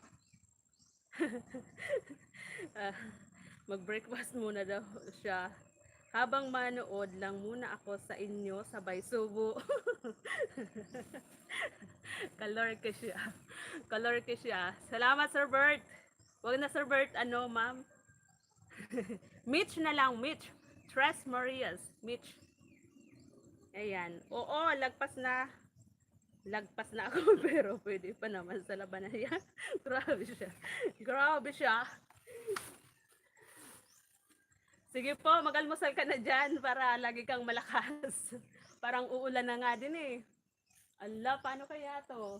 Ah, mag-breakfast muna daw siya. Habang manood lang muna ako sa inyo sabay subo. Kalor ka siya. Kalor ka siya. Salamat Sir Bert. Wag na Sir Bert, ano ma'am? Mitch na lang, Mitch. Tres Marias, Mitch. Ayan. Oo, lagpas na. Lagpas na ako pero pwede pa naman sa labanan yan. Grabe siya. Grabe siya. Sige po, mag-almusal ka na dyan para lagi kang malakas. Parang uulan na nga din eh. Ala, paano kaya to?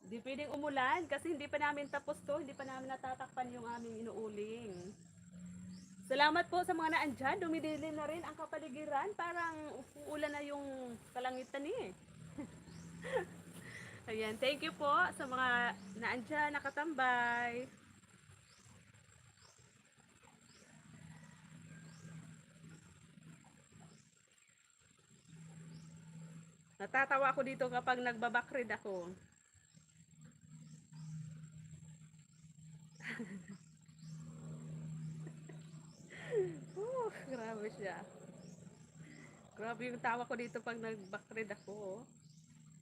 Hindi pwedeng umulan kasi hindi pa namin tapos to. Hindi pa namin natatakpan yung aming inuuling. Salamat po sa mga naandyan. Dumidilim na rin ang kapaligiran. Parang uulan na yung kalangitan eh. Ayan, thank you po sa mga naandyan, nakatambay. Natatawa ako dito kapag nagbabakrid ako. Grabe siya. Grabe yung tawa ko dito pag nagbakrid ako.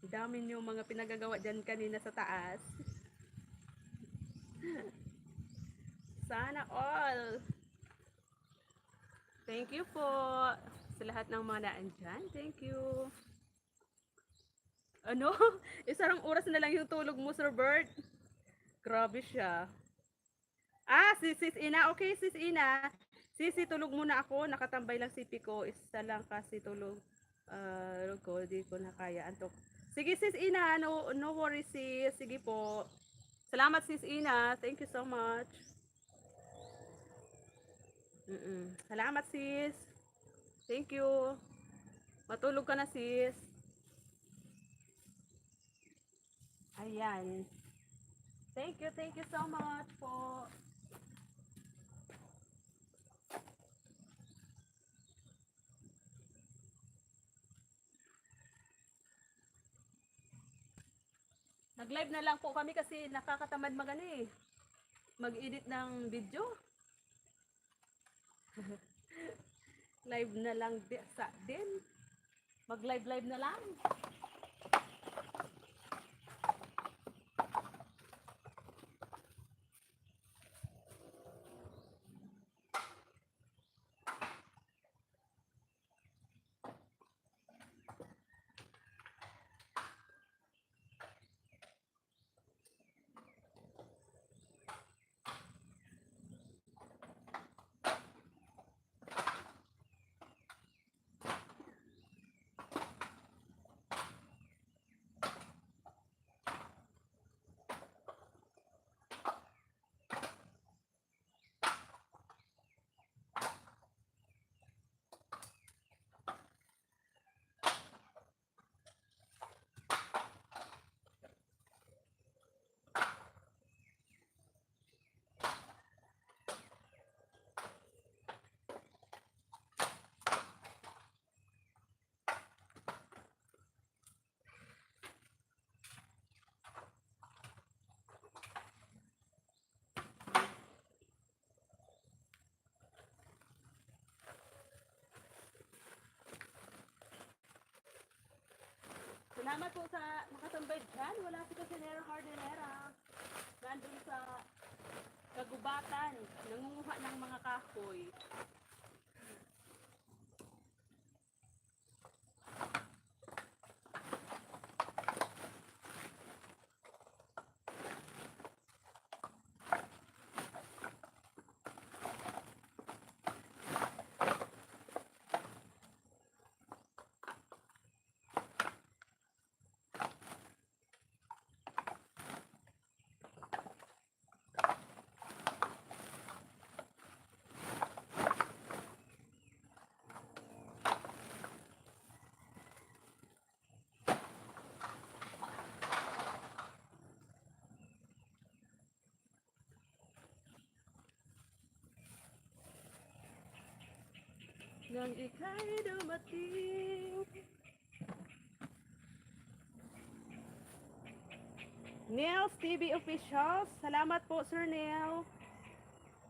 Dami niyo mga pinagagawa dyan kanina sa taas. Sana all. Thank you po sa lahat ng mga naandyan. Thank you. Ano? Isang oras na lang yung tulog mo, Sir Bert. Grabe siya. Ah, si Sis Ina. Okay, Sis Ina. Sisi, tulog muna ako. Nakatambay lang si Pico. Isa lang kasi tulog. Ko, di ko na kaya. Antok. Sige, Sis Ina. No worries, sis. Sige po. Salamat, Sis Ina. Thank you so much. Salamat, sis. Thank you. Matulog ka na, sis. Ayan. Thank you so much po. Nag-live na lang po kami kasi nakakatamad mag-edit ng video. Live na lang din. Mag-live na lang. Salamat po sa nakatambay dyan. Wala si Kasinera Hardinera. Nandun sa kagubatan. Nangunguha ng mga kahoy. nang ika'y dumating. Neil's TV Official, salamat po Sir Neil.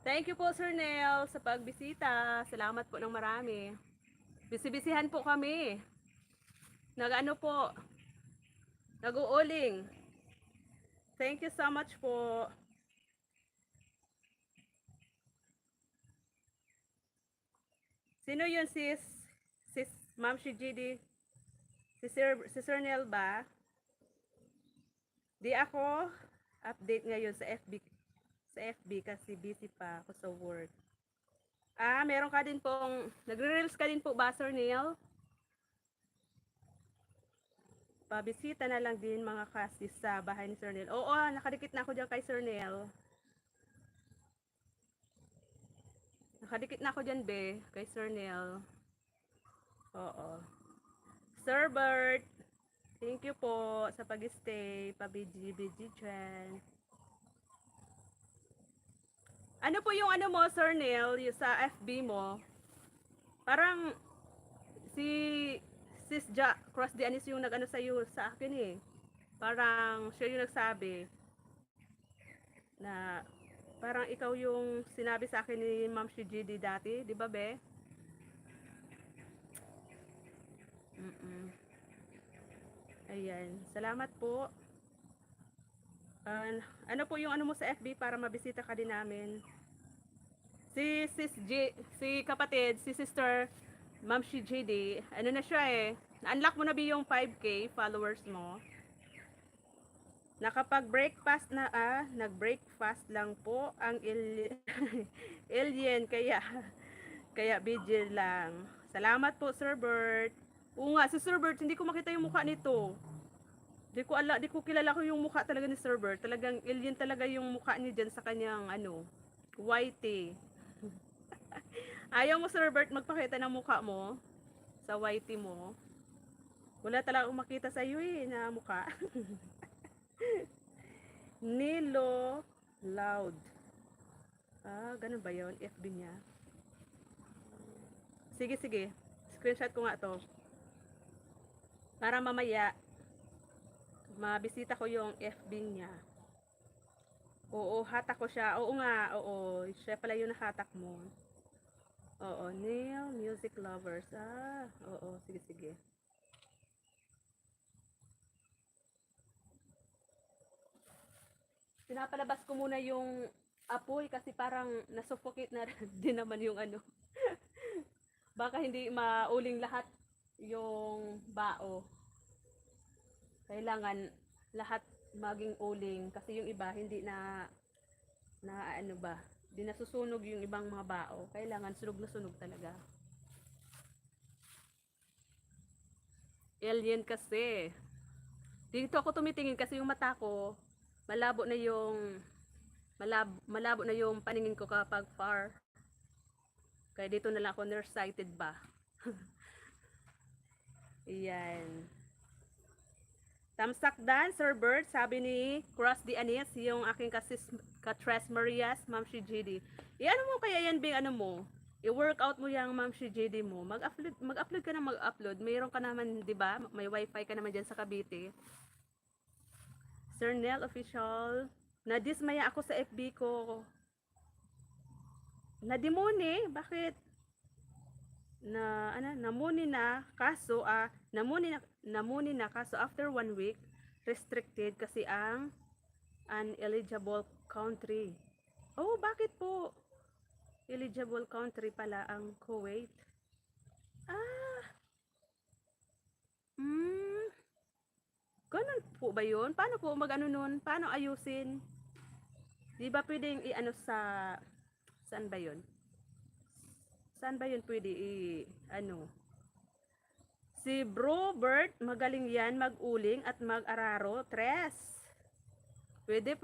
Thank you po Sir Neil sa pagbisita. Salamat po ng marami. Bisibisihan po kami. Nag-ano po, nag-uuling. Thank you so much po. Sino yun sis Ma'am GD? Si Sir Neil ba? Di ako update ngayon sa FB kasi busy pa ako sa work. Meron ka din pong, nagre-reels ka din po ba Sir Neil? Pabisita na lang din mga kasis sa bahay ni Sir Neil. Oo, nakadikit na ako dyan kay Sir Neil. Nakadikit na ako dyan, be, kay Sir Neil. Oo. Sir Bert, thank you po sa pag-stay, pabidji-bidji dyan. Ano po yung ano mo, Sir Neil, yung sa FB mo? Parang si Sis Cross the Anis yung nag-ano sa'yo sa akin eh. Parang siya yung nagsabi na parang ikaw yung sinabi sa akin ni Ma'am GD dati, di ba be? Ayan, salamat po. Ano po yung ano mo sa FB para mabisita ka din namin? Si kapatid, si Sister Ma'am GD, ano na siya eh, na-unlock mo na ba yung 5K followers mo? Nakapag-breakfast na nag-breakfast lang po ang alien kaya vigil lang. Salamat po Sir Bert. Oo nga, si Sir Bert, hindi ko makita yung mukha nito. Di ko kilala ko yung mukha talaga ni Sir Bert. Talagang alien talaga yung mukha niya dyan sa kanyang whitey. Ayaw mo Sir Bert magpakita ng mukha mo sa whitey mo. Wala talaga akong makita sa iyo na mukha. Nilo Loud. Ganun ba yun? FB niya. Sige. Screenshot ko nga to. Para mamaya, mabisita ko yung FB niya. Oo, hatak ko siya. Oo nga, oo. Siya pala yung nahatak mo. Oo, Neil Music Lovers. Oo, sige. Pinapalabas ko muna yung apoy kasi parang nasuffocate na din naman yung baka hindi mauling lahat yung bao. Kailangan lahat maging uling kasi yung iba hindi hindi nasusunog yung ibang mga bao. Kailangan sunog na sunog talaga. Alien kasi. Dito ako tumitingin kasi yung mata ko malabo na yung paningin ko kapag far. Kaya dito na lang ako nearsighted ba. Iyan. Tamsak dan, Sir Bert, sabi ni Cross the Anis, yung aking katres Marias, Ma'am GD. Ano mo kaya yan, Bing, mo? I-workout mo yung Ma'am GD mo. Mag-upload ka na mag-upload. Mayroon ka naman, di ba? May wifi ka naman dyan sa Cavite. Sir Nel Official, nadismaya ako sa FB ko. Nadimuni, bakit? Namuni na kaso after 1 week restricted kasi ang uneligible country. Oh, bakit po? Eligible country pala ang Kuwait. Ganun po ba yun? Paano po mag-ano nun? Paano ayusin? Di ba pwedeng saan ba yun? Saan ba yun pwede Si Bro Bert, magaling yan mag-uling at mag-araro. Tres. Pwede.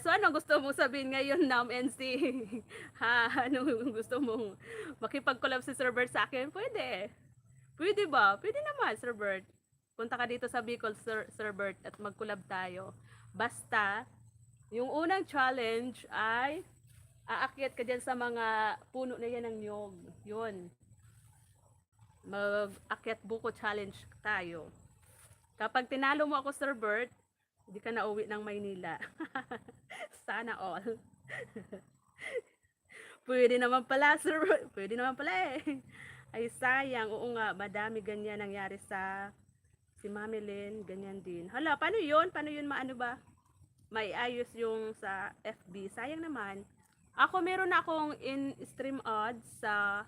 So ano gusto mo sabihin ngayon, Nam NC? Ano gusto mong makipag-collab si Sir Bert sa akin? Pwede. Pwede ba? Pwede naman, Sir Bert. Punta ka dito sa Bicol, Sir Bert, at mag-collab tayo. Basta, yung unang challenge ay aakyat ka dyan sa mga puno na yan ng nyog. Yun. Mag-akyat buko challenge tayo. Kapag tinalo mo ako, Sir Bert, hindi ka na uwi ng Maynila. Sana all. Pwede naman pala, Sir Bert. Pwede naman pala eh. Ay sayang, oo nga, madami ganyan nangyari sa si Mami Lynn, ganyan din. Hala, paano yun? Paano yun maano ba? May ayos yung sa FB. Sayang naman. Ako meron akong in-stream ads sa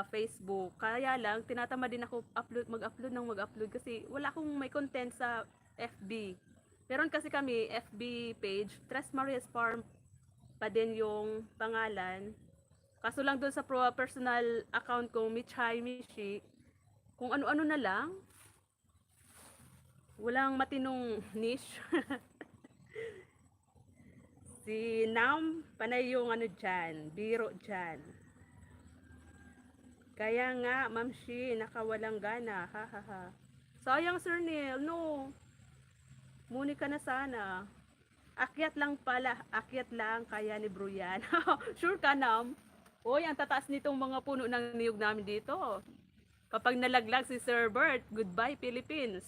Facebook. Kaya lang, tinatamad din ako mag-upload kasi wala akong may content sa FB. Meron kasi kami FB page, Tres Marias Farm pa din yung pangalan. Kaso lang doon sa personal account ko, Michay Mishi, kung ano-ano na lang. Walang matinong niche. Si Nam, panay yung ano dyan, biro dyan. Kaya nga, Ma'am Shi, nakawalang gana, ha ha ha. Sayang, Sir Neil, no. Muni ka na sana. Akyat lang pala, akyat lang, kaya ni Bro yan. Sure ka, Nam? Uy, ang tataas nitong mga puno ng niyog namin dito. Kapag nalaglag si Sir Bert, goodbye Philippines.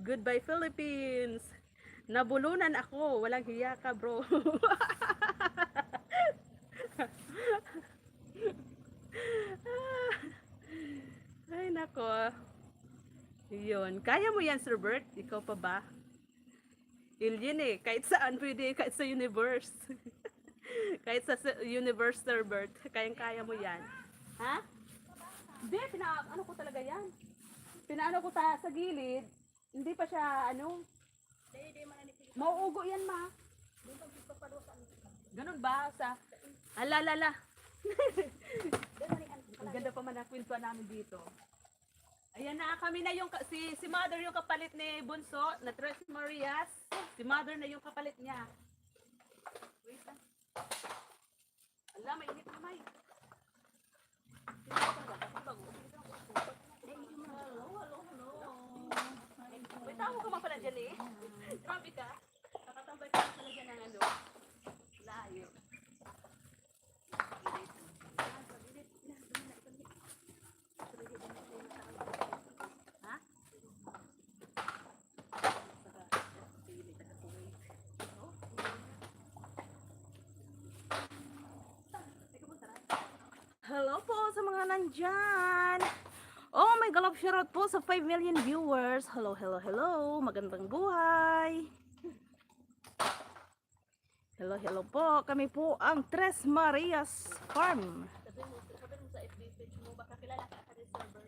Goodbye Philippines. Nabulunan ako, walang hiya ka, bro. Ay, nako. Yun. Kaya mo yan, Sir Bert? Ikaw pa ba? Alien eh. Kahit saan pwede, kahit sa universe. Kahit sa universe, Sir Bert. Kayang-kaya mo yan. Ha? Hindi, ano ko talaga yan. Pinaano ko sa gilid. Hindi pa siya, ano. Mauugo yan, ma. Ganun ba? Sa, alalala. Ang ganda pa man ang kwentuhan namin dito. Ayan na, kami na yung, si Mother yung kapalit ni Bunso, na Tres Marias. Si Mother na yung kapalit niya. Wait lang. Ala, mainit na may. Wait, tawag ka man pala dyan eh. Grabe ka. Nakatambay ka pala dyan ng ano. Layo. Ha? Hello po sa mga nandyan. Oh my God, shoutout po sa 5 million viewers. Hello, hello, hello. Magandang buhay. Hello, hello po. Kami po ang Tres Marias Farm. Sabi mo sa FB page mo, baka kilala ka ka rin server.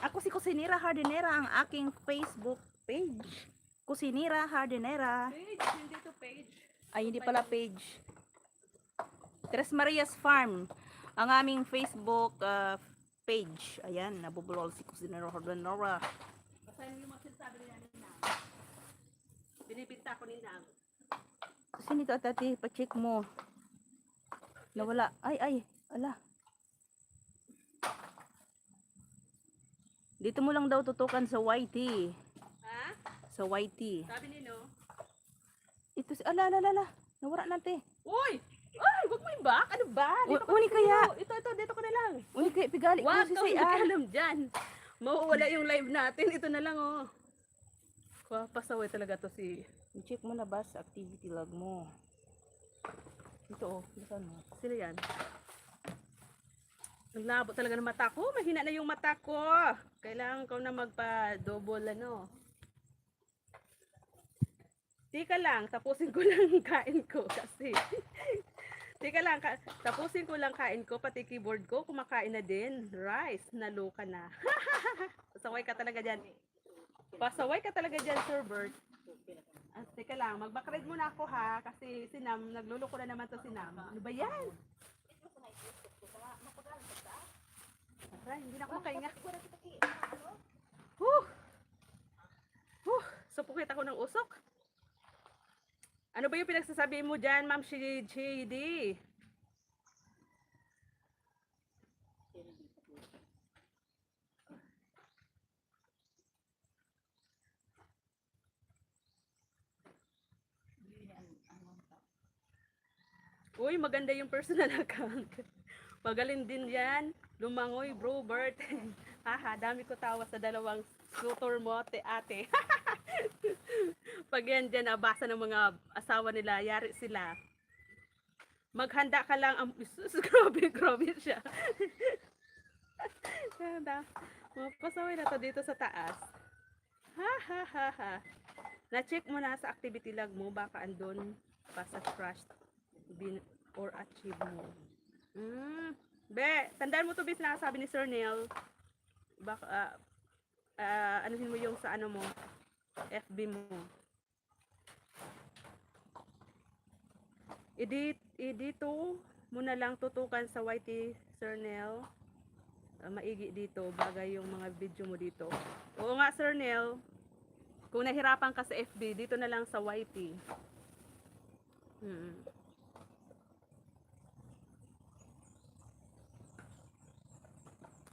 Ako si Kusinira Hardinera, ang aking Facebook page. Kusinira Hardinera. Page, hindi to page. Ay, hindi pala page. Tres Marias Farm, ang aming Facebook page. Ayan, nabubulol si Kusinira Hardinera. Basahin mo yung mga sinasabi nila ni Nang. Binibinta ko ni Nang. Kasi nito atati, pa-check mo. Nawala. Ay, ala. Dito mo lang daw tutukan sa YT. Ha? Sa YT. Sabi ni no? Ito si, ala. Nawala natin. Uy! Ay, wag mo i-back. Ano ba? Dito ka Uni na kaya. Ito, dito ka na lang. Uni kaya, pigali ko Wag si kang Sayan. makialam dyan. Mawawala yung live natin. Ito na lang, oh. Pasaway talaga to si... I-check mo na ba sa activity log mo? Ito, saan mo? Sila yan. Ang labo talaga ng mata ko. Mahina na yung mata ko. Kailangan ko na magpa-double, ano. Tika lang, tapusin ko lang kain ko kasi. Tika lang, tapusin ko lang kain ko, pati keyboard ko, kumakain na din. Rice, naluka na. Pasaway ka talaga dyan. Pasaway ka talaga dyan, Sir Bert. Teka lang, mag-backread muna ako ha, kasi si Nam, nagluloko na naman to si Nam. Ano ba yan? Aray, hindi na ako makainga. Supukit ako ng usok. Ano ba yung pinagsasabi mo dyan, Ma'am JD? Uy, maganda yung personal account. Magaling din yan. Lumangoy, bro, Bert. Haha, dami ko tawa sa dalawang tutor mo, ate. Pag yan dyan, nabasa ng mga asawa nila, yari sila. Maghanda ka lang ang... Sus, grabe siya. Mapasaway na to dito sa taas. Ha. Na-check mo na sa activity log mo, baka andun pa sa crushed bin or achieve mo. Be, tandaan mo to bis na sabi ni Sir Neil. Baka, anuhin mo yung sa ano mo, FB mo. Edito mo na lang tutukan sa YT Sir Neil. Maigi dito, bagay yung mga video mo dito. Oo nga Sir Neil, kung nahirapan ka sa FB, dito na lang sa YT.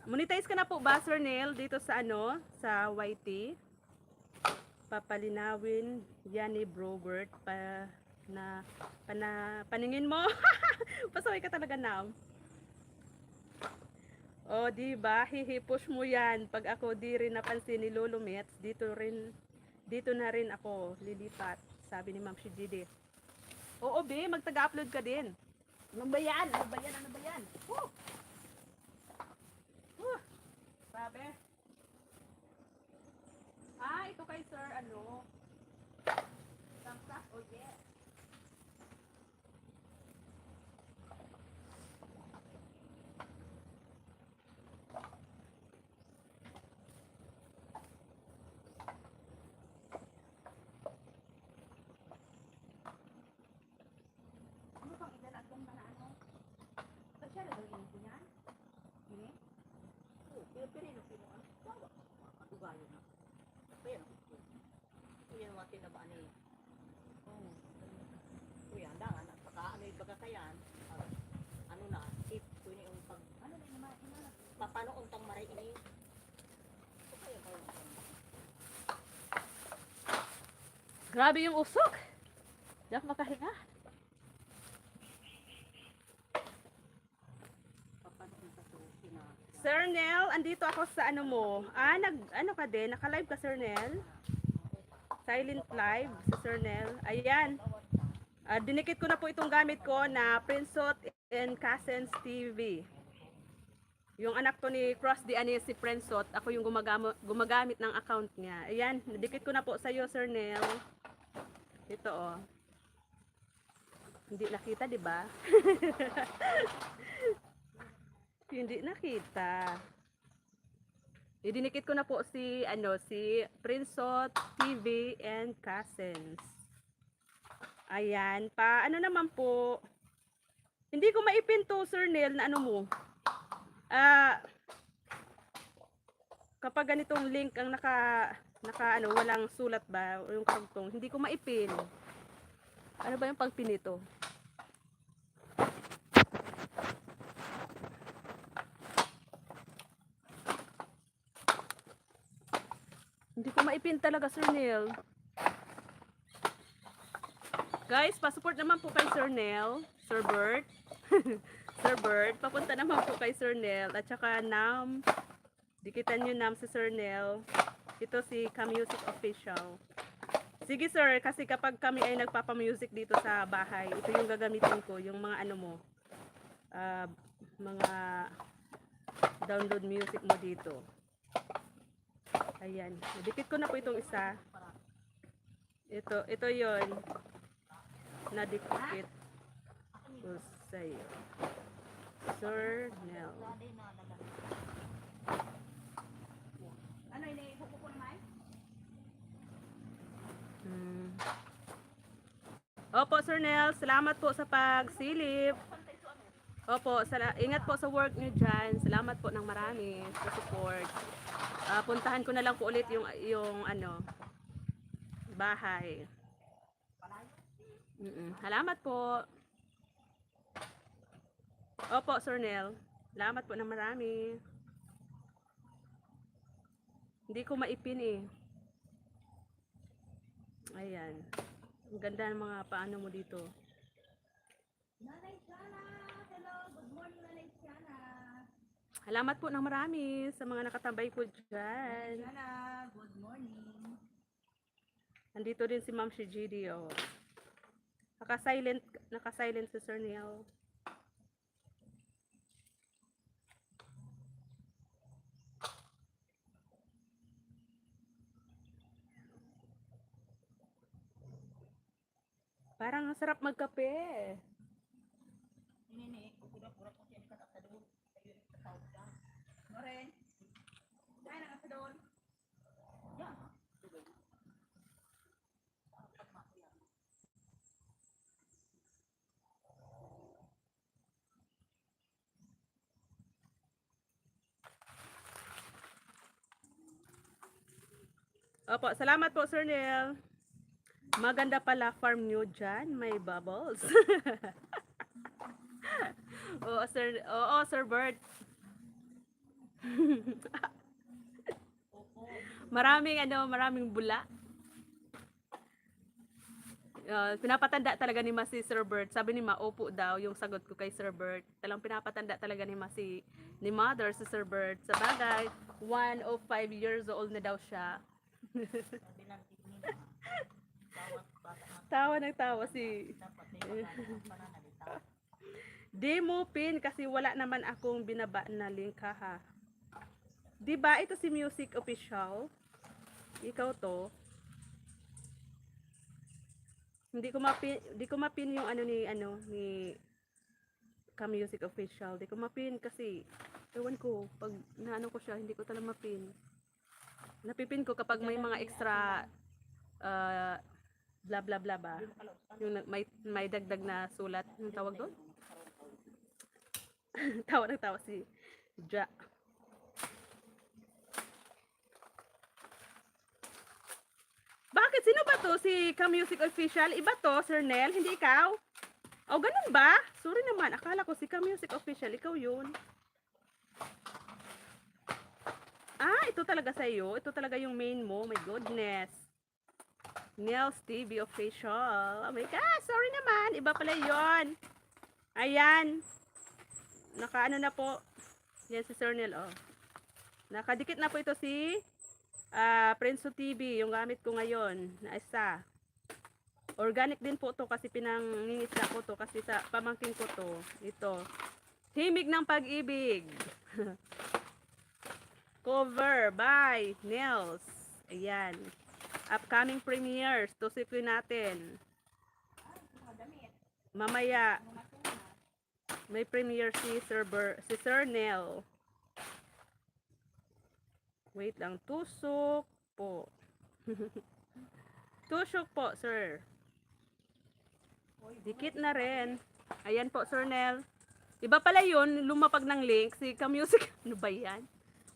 Monetize ka na po ba Sir Neil dito sa ano, sa YT? Papalinawin yan ni Brobert paningin mo. Pasaway ka talaga now. O, di ba? Hihipush mo yan. Pag ako di rin napansin ni Lolo Mets, dito na rin ako lilipat. Sabi ni Ma'am Shijide. Oo, be, magtaga-upload ka din. Ano ba yan? Sabi. Ito kay Sir, ano? Samsak, oh yes. Ano pang ilan at kung ano? Siya na gawin ko yan? Hindi? Oo, pero ano? Ugayo na. Pero, hindi naman tinabaan eh. Oo. Kuya, handa nga, pagka-ano yung bagakayan, ano na, if kuya yung pag, ano na naman, paano untang maray ini? Grabe yung usok! Diyak makahinga. Sir Nel, andito ako sa ano mo. Ano ka din? Naka-live ka, Sir Nel? Silent live si Sir Nel. Ayan. Dinikit ko na po itong gamit ko na Prinsot and Cousins TV. Yung anak ko ni Cross di Anis si Prinsot, ako yung gumagamit ng account niya. Ayan, nadikit ko na po sa iyo, Sir Nel. Ito oh. Hindi nakita, di ba? Hindi nakita. Idinikit ko na po si Prinsot TV and Cousins. Ayan, ano naman po. Hindi ko maipinto Sir Neil na ano mo. Kapag ganitong link ang naka walang sulat ba o yung karugtong, hindi ko maipin. Ano ba yung pagpin nito? Hindi ko maipin talaga, Sir Neil. Guys, pa-support naman po kay Sir Neil, Sir Bert. Sir Bert, papunta naman po kay Sir Neil. At saka Nam, dikitan nyo Nam si Sir Neil. Ito si Ka-Music Official. Sige sir, kasi kapag kami ay nagpapa-music dito sa bahay, ito yung gagamitin ko, yung mga ano mo, mga download music mo dito. Ayan, dikit ko na po itong isa. Ito yon nadikit ko sa'yo. Sir Nel. Ano, iniibuko ko naman? Opo, Sir Nel, salamat po sa pagsilip. Opo, ingat po sa work niyo dyan. Salamat po ng marami sa support. Puntahan ko na lang po ulit yung bahay. Salamat po. Opo, Sir Nel. Salamat po ng marami. Hindi ko maipin eh. Ayan. Ang ganda ng mga paano mo dito. Nanay Shana! Hello! Good morning, Nanay Shana! Salamat po ng marami sa mga nakatambay po Nanay dyan. Shana, good morning! Nandito din si Ma'am Shigidi, oh. Naka-silent si Sir Neil. Parang ang sarap magkape. Ini, pura-pura ko siya nikatak sa doon. Ayun, katawag ka. Maren, kaya na ka sa doon. Yan. Opo, salamat po Sir Neil. Maganda pala farm nyo dyan. May bubbles. Oo, Sir Bert. Maraming bula. Pinapatanda talaga ni Ma si Sir Bert. Sabi ni Ma, opo daw yung sagot ko kay Sir Bert. Talang pinapatanda talaga ni Ma ni Mother si Sir Bert. Sa bagay, 105 years old na daw siya. Sabi ng tignin, bawat bata na Tawa ng tawa si... dapat may pagkakang pananalita. Di mo pin kasi wala naman akong binaba na link ha. Di ba ito si Music Official? Ikaw to. Di ko mapin yung ni Ka Music Official. Di ko mapin kasi ewan ko pag naano ko siya hindi ko talaga mapin. Napipin ko kapag may mga extra bla bla bla ba. Yung may dagdag na sulat, yung tawag doon. Tawa ng tawa si Ja. Bakit? Sino ba to? Si Ka Music Official? Iba to, Sir Nel? Hindi ikaw? O, ganun ba? Sorry naman. Akala ko si Ka Music Official. Ikaw yun. Ah, ito talaga sa'yo. Ito talaga yung main mo. My goodness. Nels TV Official. Oh my God. Sorry naman. Iba pala yun. Ayan. Nakaano na po. Yan si Sir Nel. Oh. Nakadikit na po ito si Prenso TV. Yung gamit ko ngayon. Na isa. Organic din po to kasi pinangingisda ko to kasi sa pamangkin ko to. Ito. Himig ng Pag-ibig. Cover by Nels. Ayan. Upcoming premieres. Tusipin natin. Mamaya. May premiere si Sir Nel. Wait lang. Tusok po. Tusok po, sir. Dikit na rin. Ayan po, Sir Nel. Iba pala yun, lumapag ng link. Si Ka-Music. Ano ba yan?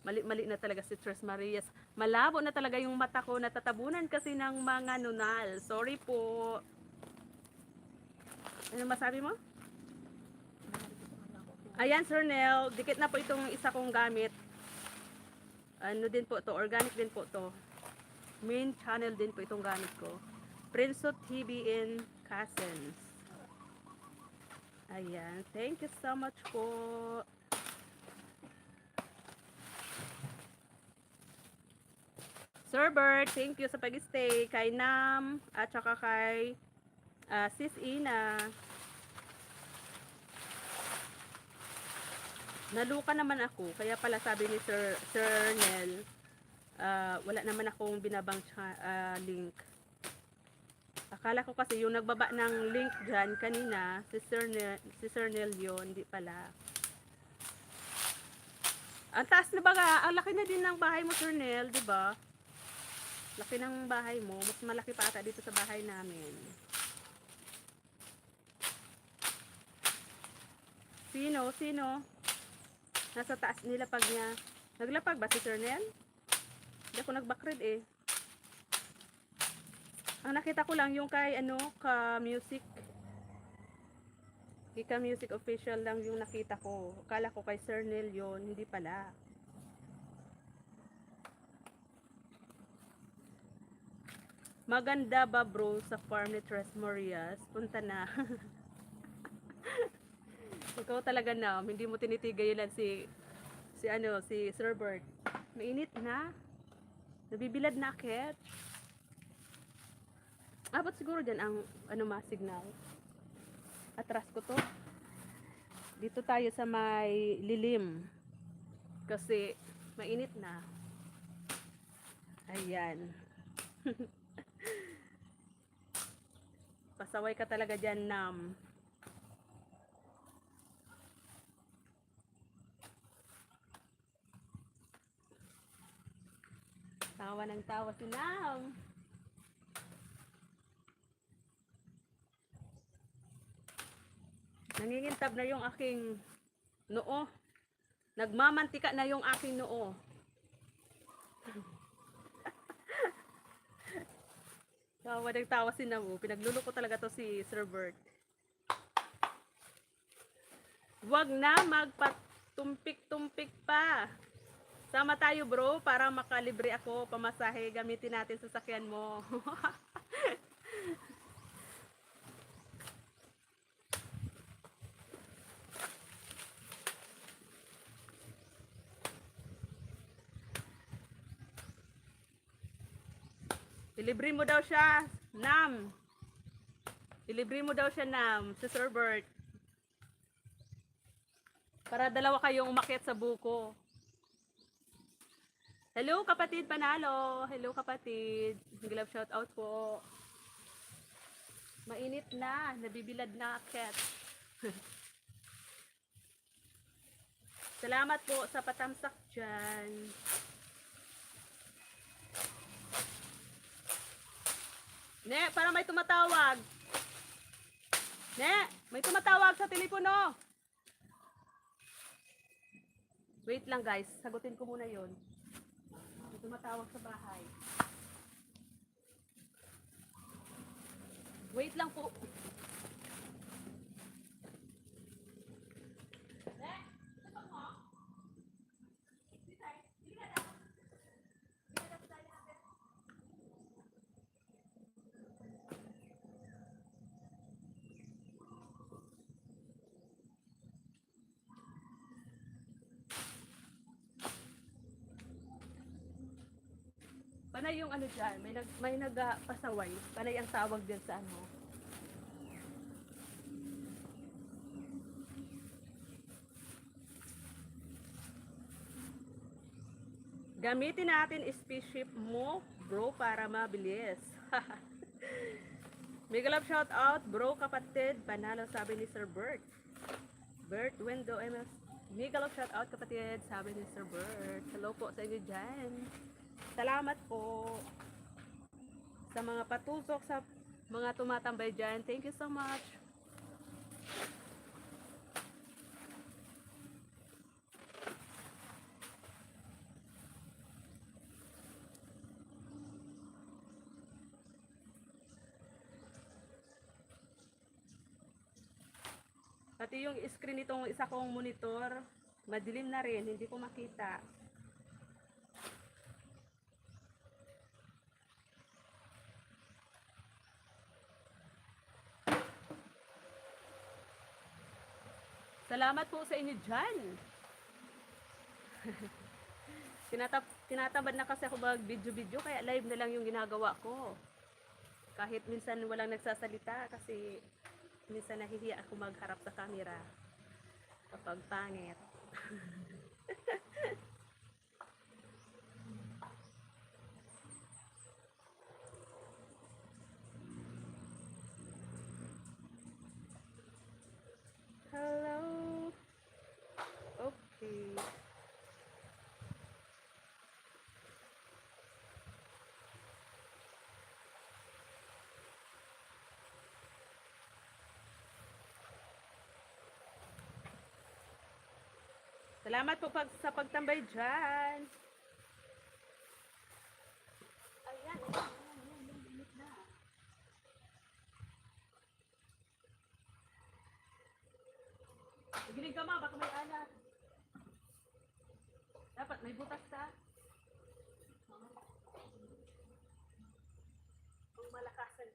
Mali na talaga si Tres Marias. Malabo na talaga yung mata ko. Natatabunan kasi ng mga nunal. Sorry po. Ano masabi mo? Ayan, Sir Nel. Dikit na po itong isa kong gamit. Ano din po to? Organic din po to. Main channel din po itong gamit ko. Prinso TV in Cousins. Ayan. Thank you so much po. Sir Bert, thank you sa pag-stay. Kay Nam, at saka kay Sis Ina. Naluka naman ako. Kaya pala sabi ni Sir Nel, wala naman akong binabang link. Akala ko kasi yung nagbaba ng link dyan kanina, si Sir Nel yun, hindi pala. Ang taas na baga, ang laki na din ng bahay mo, Sir Nel, di ba? Laki ng bahay mo, mas malaki pa ata dito sa bahay namin. Sino? Nasa taas nilapag niya. Naglapag ba si Sir Nel? Hindi ako nag-backread eh. Ang nakita ko lang yung kay Ka Music. Kay Ka Music Official lang yung nakita ko. Akala ko kay Sir Nel yun, hindi pala. Maganda ba bro sa farm ni Tres Marias? Punta na. Ikaw talaga na, hindi mo tinitigilan si Sir Bert. Mainit na. Nabibilad na akit. Abot siguro dyan ang signal. Atras ko to. Dito tayo sa may lilim. Kasi mainit na. Ayan. Pasaway ka talaga dyan, Nam. Tawa ng tawa si Nam. Nangingintab na yung aking noo. Nagmamantika na yung aking noo. Tawa ng tawa si Nam. Pinagluloko talaga to si Sir Bert. Huwag na magpatumpik-tumpik pa. Sama tayo bro para makalibre ako pamasahe. Gamitin natin sa sasakyan mo. Ilibre mo daw siya, Nam. Ilibre mo daw siya, Nam, si Sir Bert. Para dalawa kayong umakyat sa buko. Hello kapatid Panalo. Hello kapatid. Glove shout out po. Mainit na. Nabibilad na akyat. Salamat po sa patamsak dyan. Ne, para may tumatawag. Ne, may tumatawag sa telepono. Wait lang guys, sagutin ko muna yon. May tumatawag sa bahay. Wait lang po. Panay yung dyan, may nagpasaway. Panay ang tawag dyan sa ano. Gamitin natin spaceship mo, bro, para mabilis. Mega love shout out, bro, kapatid. Panalo, sabi ni Sir Bert. Bert Window MS. Mega love shout out, kapatid, sabi ni Sir Bert. Hello po sa inyo dyan. Salamat po sa mga patusok, sa mga tumatambay dyan. Thank you so much. Pati yung screen nitong isa kong monitor, madilim na rin, hindi ko makita. Salamat po sa inyo dyan. Tinatamad na kasi ako mag-video-video, kaya live na lang yung ginagawa ko. Kahit minsan walang nagsasalita kasi minsan nahihiya ako magharap sa camera kapag pangit. Hello. Okay. Salamat po sa pagtambay dyan. Ayan. Gilig ka ma, baka may alat. Dapat may butas ka. Kung malakasan.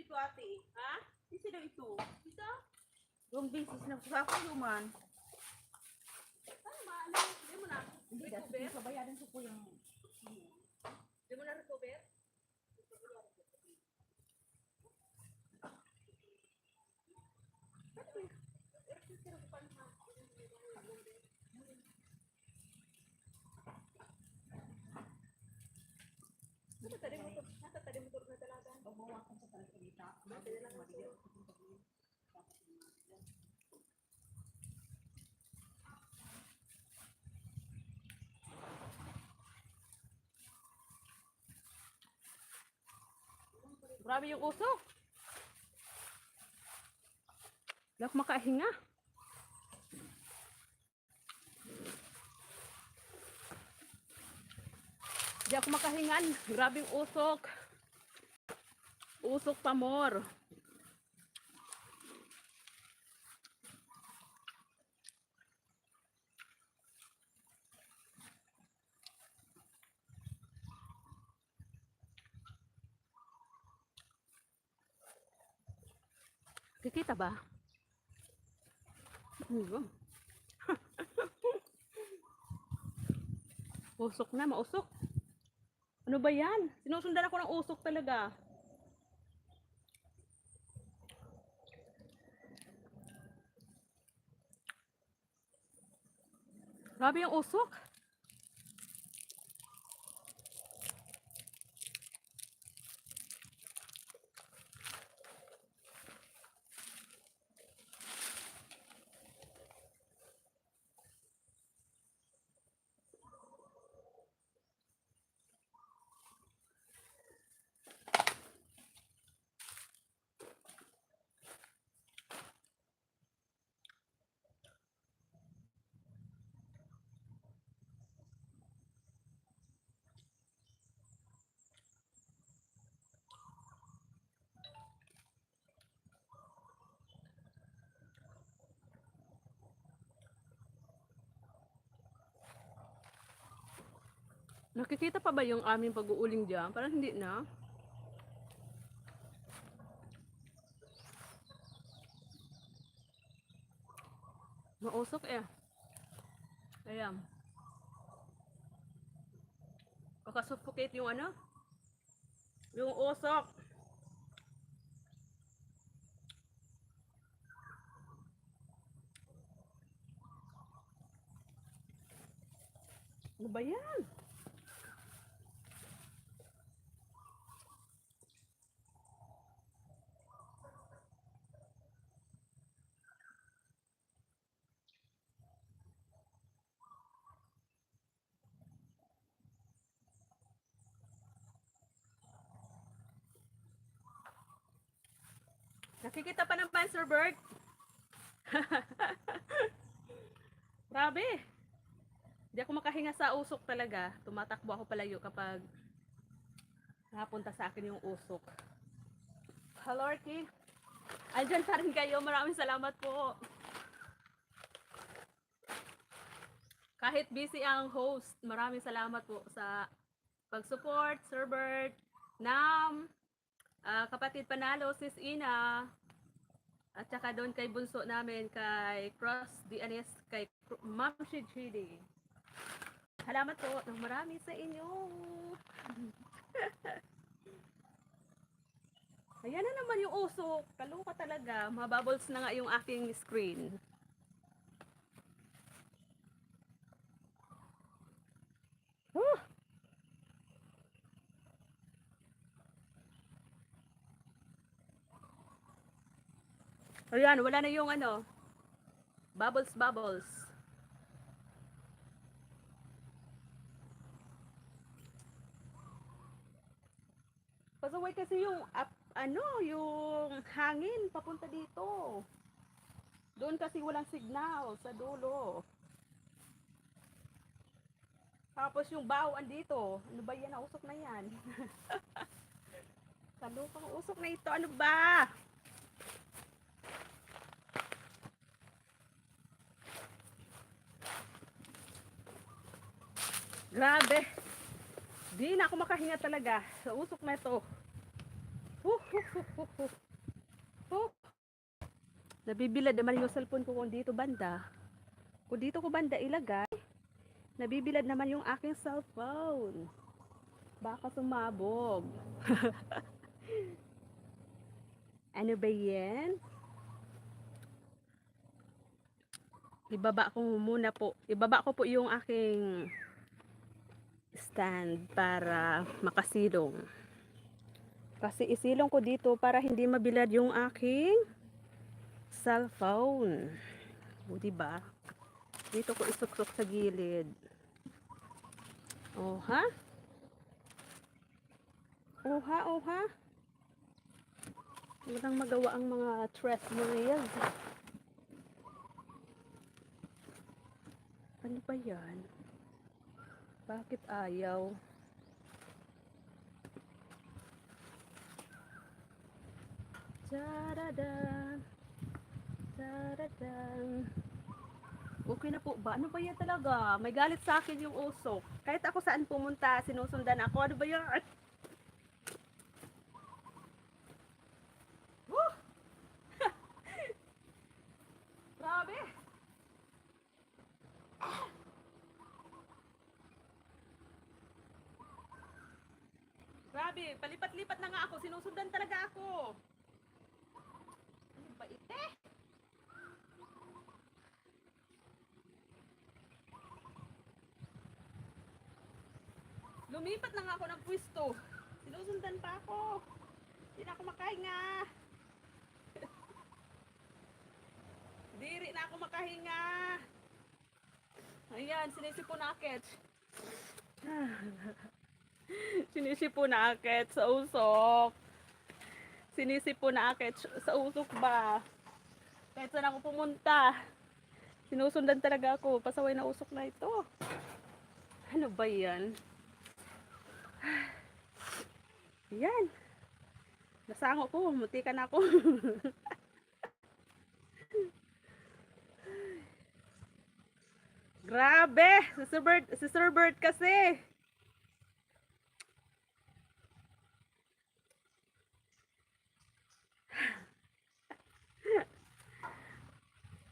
ito ate? Ha? Sino ito? Ito? Yung business na sa man. Ano ba? Ano? Hindi mo na. Hindi, Recover? dahil sa bayaran ko po yung... Hindi mo na recover? Nasa tadi motor na talaga. Pagbawakan sa talaga. Grabe yung usok. Wala akong makahinga. Di ako makahingan. Grabe yung usok. Usok pa more. Kikita ba? Usok na, mausok. Ano ba yan? Sinusundan ako ng usok talaga. Grabe yung usok. Nakikita pa ba yung aming pag-uuling dyan? Parang hindi na. Mausok eh. Ayan. Makasuffocate yung ano? Yung usok. Ano ba yan? Nakikita pa ng Sir Bert. Grabe. Hindi ako makahinga sa usok talaga. Tumatakbo ako palayo kapag napunta sa akin yung usok. Halorki. Andyan pa rin kayo. Maraming salamat po. Kahit busy ang host, maraming salamat po sa pag-support, Sir Bert, Nam, kapatid Panalo, Sis Ina, at saka doon kay bunso namin, kay Cross DNS, kay Ma'am Shidshidi. Salamat po ng marami sa inyo. Ayan na naman yung usok. Kaluka talaga. Mabubbles na nga yung aking screen. Huh! Ayan, wala na yung ano. Bubbles, bubbles. Pasaway kasi yung yung hangin papunta dito. Doon kasi walang signal sa dulo. Tapos yung baho andito. Ano ba yan? Usok na yan. Kalupang usok na ito. Ano ba? Grabe. Di na ako makahinga talaga sa usok na ito. Oh, nabibilad naman yung cellphone ko kung dito banda. Kung dito ko banda ilagay, nabibilad naman yung aking cellphone. Baka sumabog. Ano ba yan? Ibaba ko muna po. Ibaba ko po yung aking stand para makasilong. Kasi isilong ko dito para hindi mabilad yung aking cellphone. O, diba? Dito ko isuksok sa gilid. Oh, ha? Oh, ha? Oh, ha? Walang magawa ang mga treadmills. Ano ba yan? Bakit ayaw? Taradan. Taradan. Okay na po ba? Ano ba yan talaga? May galit sa akin yung usok. Kahit ako saan pumunta, sinusundan ako. Ano ba yan? Woo! Grabe! Grabe, palipat-lipat na nga ako. Sinusundan talaga ako. Ano ba ite? Lumipat na nga ako ng pwesto. Sinusundan pa ako. Hindi na ako makahinga. Diri na ako makahinga. Ayan, sinisipon na akit. Sinisipon na akit sa usok. Sinisipon na akit sa usok ba? Kahit saan ako pumunta. Sinusundan talaga ako. Pasaway na usok na ito. Ano ba yan? Yan. Nasango ko. Muntikan na ako. Grabe! Si Sir Bert kasi.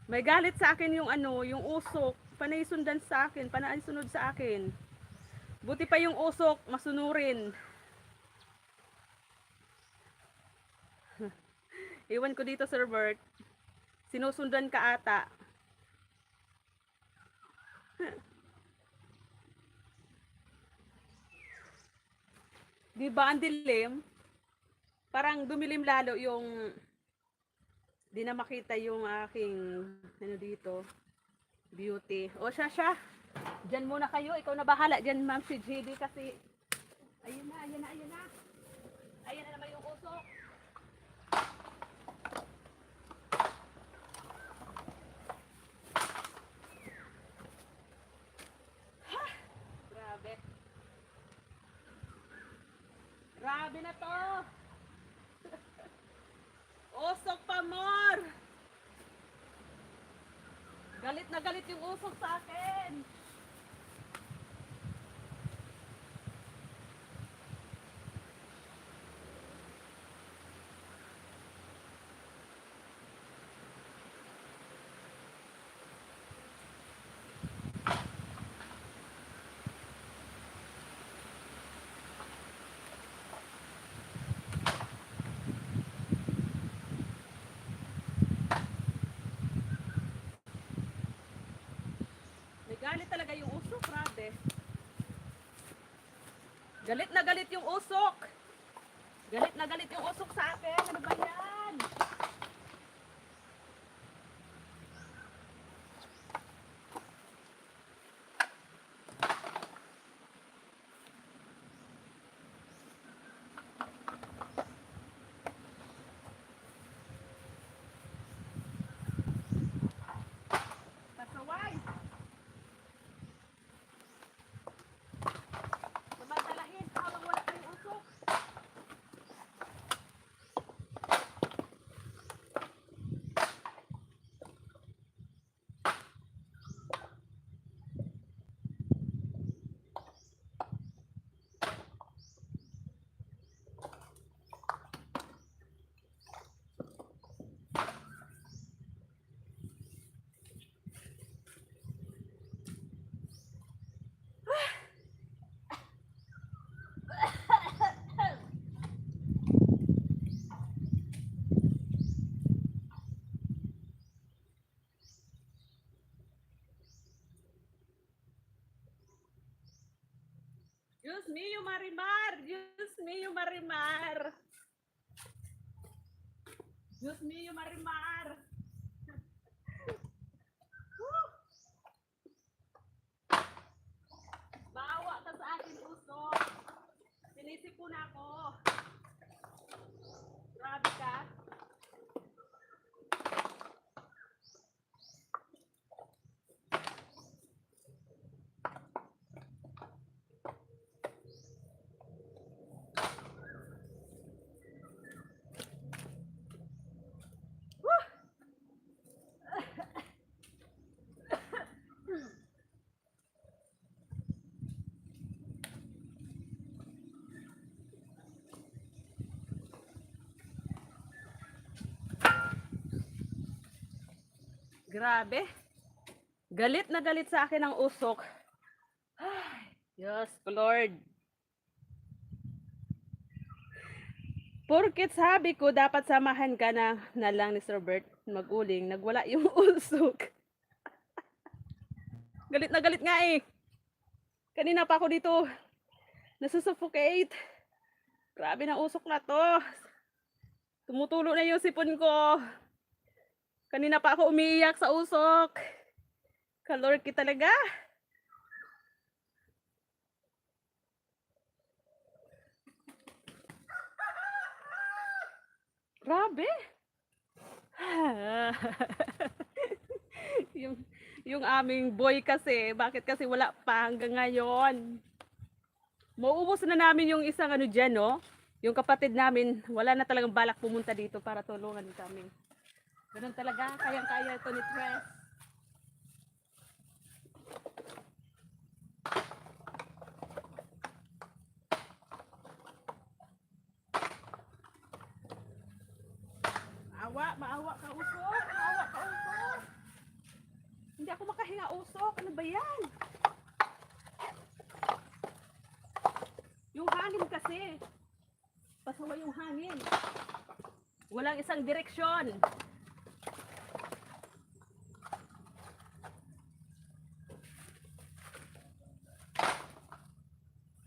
May galit sa akin yung ano, yung usok. Panay sundan sa akin, panay sunod sa akin. Buti pa yung usok, masunurin. Iwan ko dito, Sir Bert. Sinusundan ka ata. Di ba ang dilim? Parang dumilim lalo yung di na makita yung aking ano dito, beauty. O siya. Diyan muna kayo. Ikaw na bahala diyan, Ma'am si JD kasi ayun na. Ayan na naman yung usok. Ha! Grabe. Grabe na to. Usok pa more. Galit na galit yung usok sa akin. Galit talaga yung usok, grabe. Galit na galit yung usok. Galit na galit yung usok sa akin. Ano ba yan? Pasaway. Samadalahin habang wala kayong usok. Diyos mío, Marimar! Diyos mío, Marimar! Diyos mío, Marimar! Woo! Bawa ka sa akin, usok. Sinisip ko na ako. Grabe ka. Grabe. Galit na galit sa akin ang usok. Ay, Diyos ko, Lord. Porket sabi ko dapat samahan ka na lang ni Sir Bert mag-uling, nagwala yung usok. Galit na galit nga eh. Kanina pa ako dito nasusuffocate. Grabe na usok na to. Tumutulo na yung sipon ko. Kanina pa ako umiiyak sa usok. Kalorki talaga. Grabe. yung aming boy kasi, bakit kasi wala pa hanggang ngayon? Mauubos na namin yung isang ano dyan, no? Yung kapatid namin, wala na talagang balak pumunta dito para tulungan kami. Ganun talaga, kayang-kaya ito ni Tres. Maawa ka usok, maawa ka usok. Hindi ako makahinga usok, ano ba yan? Yung hangin kasi, pasawa yung hangin. Walang isang direksyon.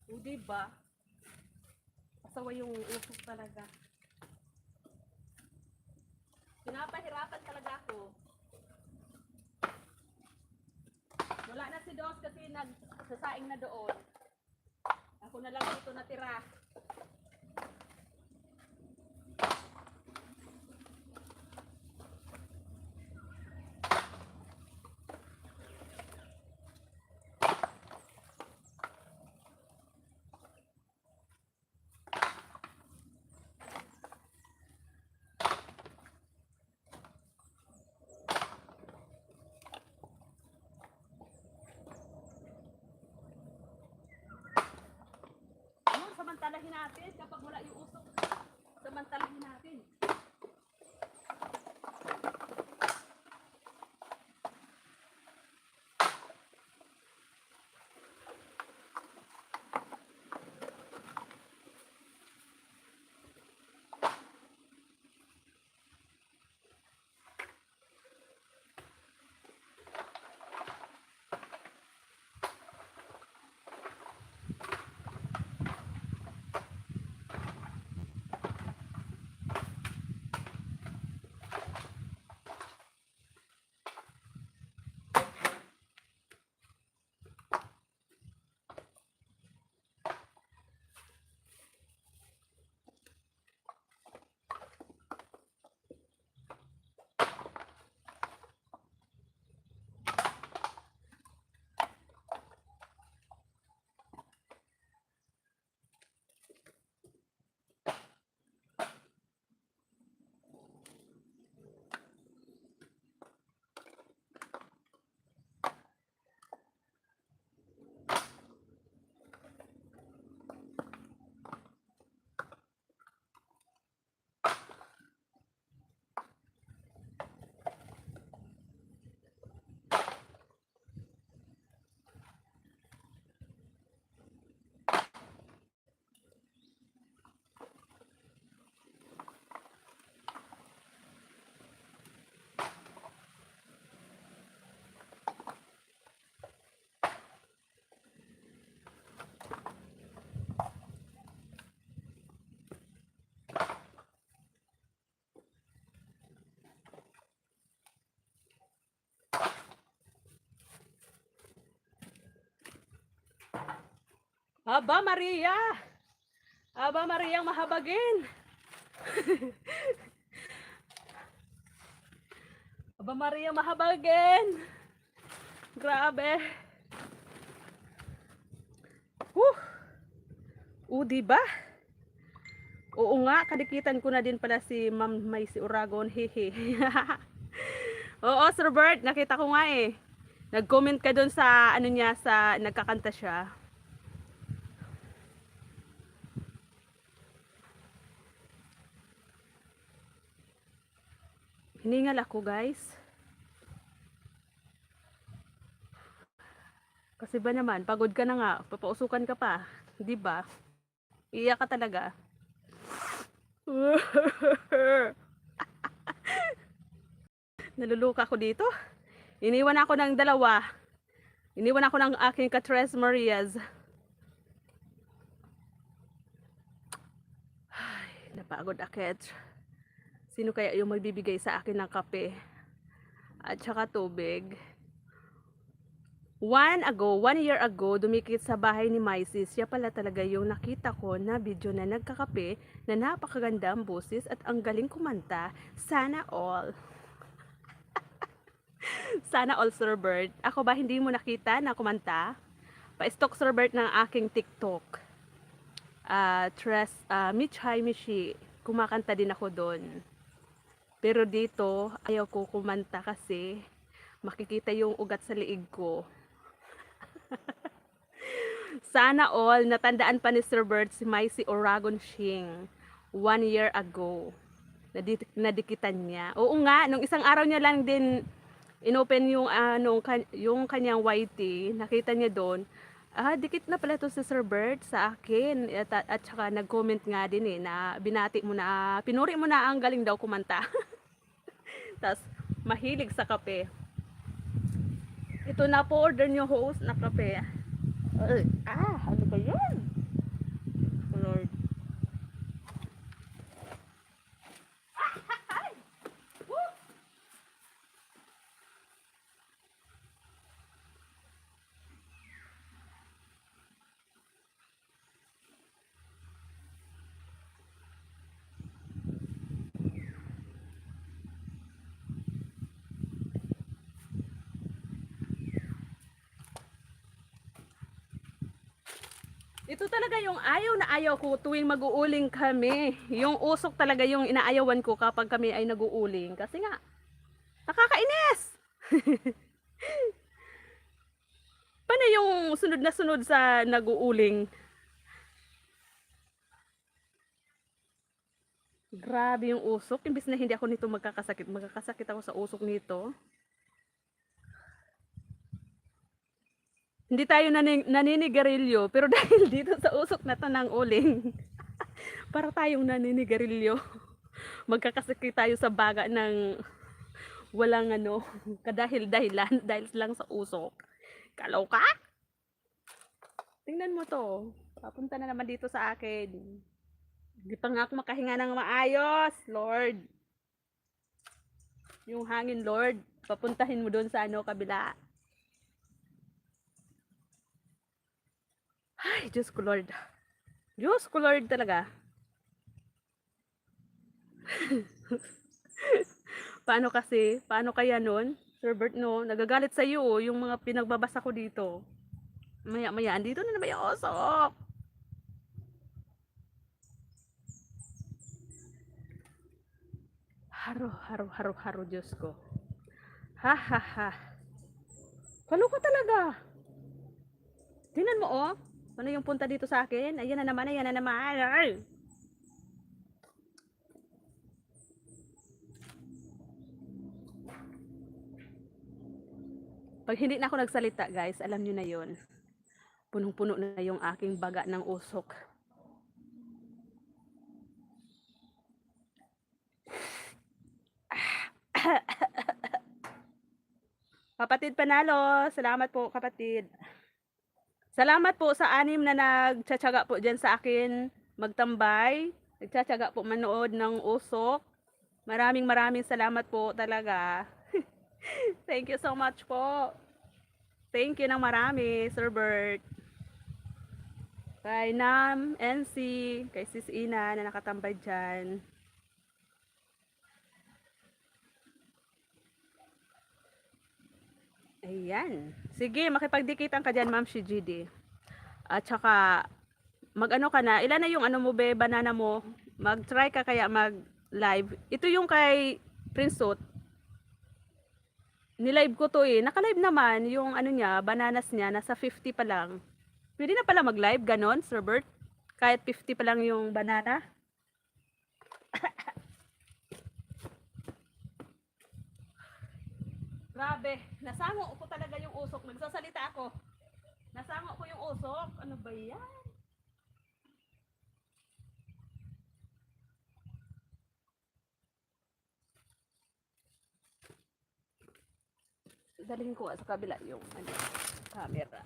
O diba? Pasawa yung usok talaga. Pinapahirapan talaga ako. Wala na si Dos kasi nagsasaing na doon. Ako na lang dito natira. Samantalahin natin kapag wala yung usok. Samantalahin natin. Aba Maria! Aba Mariang mahabagin! Aba Maria mahabagin! Grabe! Diba? Oo nga, kadikitan ko na din pala si Ma'am Maisy Uragon. Hehe. Oo, Sir Bert, nakita ko nga eh. Nag-comment ka doon sa ano niya, sa nagkakanta siya. Hiningal ako, guys. Kasi ba naman, pagod ka na nga, papausukan ka pa, 'di ba? Iiyak ka talaga. Naluluka ako dito. Iniwan ako ng dalawa. Iniwan ako ng aking Katres Marias. Ay, napagod akit. Sino kaya yung magbibigay sa akin ng kape at saka tubig? 1 year ago, dumikit sa bahay ni Maisy. Siya pala talaga yung nakita ko na video na nagkakape na napakaganda ang boses at ang galing kumanta. Sana all. Sana all, Sir Bert. Ako ba hindi mo nakita na kumanta? Pa-stalk, Sir Bert, ng aking TikTok. Michay Michi. Kumakanta din ako doon. Pero dito, ayaw ko kumanta kasi makikita yung ugat sa liig ko. Sana all, natandaan pa ni Sir Bert si Maisy Uragon Shing 1 year ago. Nadikitan niya. Oo nga, nung isang araw niya lang din inopen yung, yung kanyang YT, nakita niya doon, dikit na pala to si Sir Bert sa akin. At saka nag-comment nga din eh, na binati mo na, pinuri mo na ang galing daw kumanta. Tapos, mahilig sa kape. Ito na po, order niyo host na kape. Ano ba yun? Lord. Ito talaga yung ayaw na ayaw ko tuwing mag-uuling kami. Yung usok talaga yung inaayawan ko kapag kami ay nag-uuling. Kasi nga, nakakainis! Paano yung sunod na sunod sa nag-uuling? Grabe yung usok. Imbis na hindi ako nito magkakasakit. Magkakasakit ako sa usok nito. Hindi tayo naninigarilyo. Pero dahil dito sa usok na to ng uling, para tayong naninigarilyo. Magkakasakit tayo sa baga ng walang kadahil-dahilan dahil lang sa usok. Kalaw ka? Tingnan mo to. Papunta na naman dito sa akin. Hindi pa nga ako makahinga ng maayos, Lord. Yung hangin, Lord, papuntahin mo doon sa kabila. Ay, Diyos ko, Lord. Diyos ko, Lord talaga. Paano kaya nun? Sir Bert, no? Nagagalit sa iyo, yung mga pinagbabasa ko dito. Maya-maya, andito na naman yung osok. Haro, Diyos ko. Ha. Kalo ka talaga. Tingnan mo, oh. Ano yung punta dito sa akin? Ayan na naman. Ay. Pag hindi na ako nagsalita, guys, alam nyo na yon. Punong-puno na yung aking baga ng usok. Kapatid Panalo, salamat po kapatid. Salamat po sa 6 na nagtsatsaga po dyan sa akin magtambay. Nagtsatsaga po manood ng usok. Maraming salamat po talaga. Thank you so much po. Thank you ng marami, Sir Bert. Kay Nam, NC, kay Sis Ina na nakatambay dyan. Ayan. Sige, makipagdikitan ka dyan, Ma'am Shigidi. At saka, mag-ano ka na, ilan na yung ano mo be, banana mo? Mag-try ka kaya mag-live. Ito yung kay Prinsot. Nilive ko to eh. Naka-live naman yung ano niya, bananas niya, nasa 50 pa lang. Pwede na pala mag-live, ganon, Sir Bert? Kahit 50 pa lang yung banana. Grabe, nasango ko talaga yung usok. Nagsasalita ako. Nasango ko yung usok. Ano ba yan? Dalhin ko sa kabila yung ano, camera.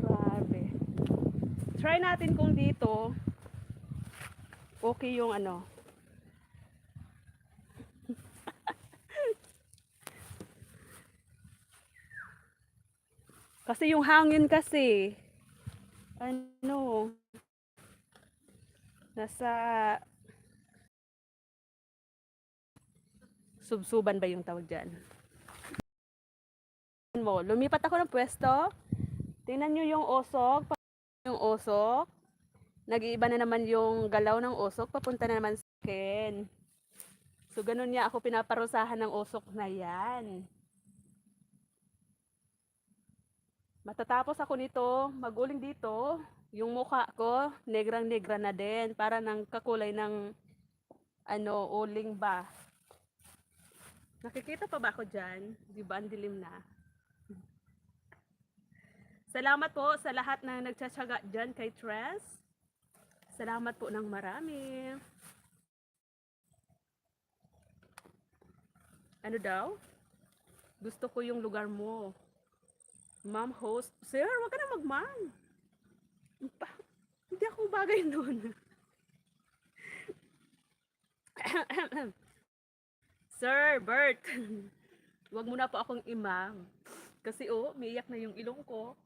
Grabe. Try natin kung dito okay yung ano. Kasi yung hangin kasi ano nasa subsuban ba yung tawag dyan? Lumipat ako ng pwesto. Tingnan nyo yung usok. Yung usok. Nag-iiba na naman yung galaw ng usok. Papunta na naman sa akin. So, ganun niya ako pinaparusahan ng usok na yan. Matatapos ako nito, maguling dito. Yung mukha ko, negrang-negra na din. Para ng kakulay ng ano, uling ba. Nakikita pa ba ako dyan? Di ba, ang dilim na. Salamat po sa lahat na nagtsatsaga dyan kay Tres. Salamat po ng marami. Ano daw? Gusto ko yung lugar mo. Ma'am host. Sir, wag ka na mag-ma'am. Hindi ako bagay nun. Sir Bert. Wag mo na po akong imam. Kasi umiiyak na yung ilong ko.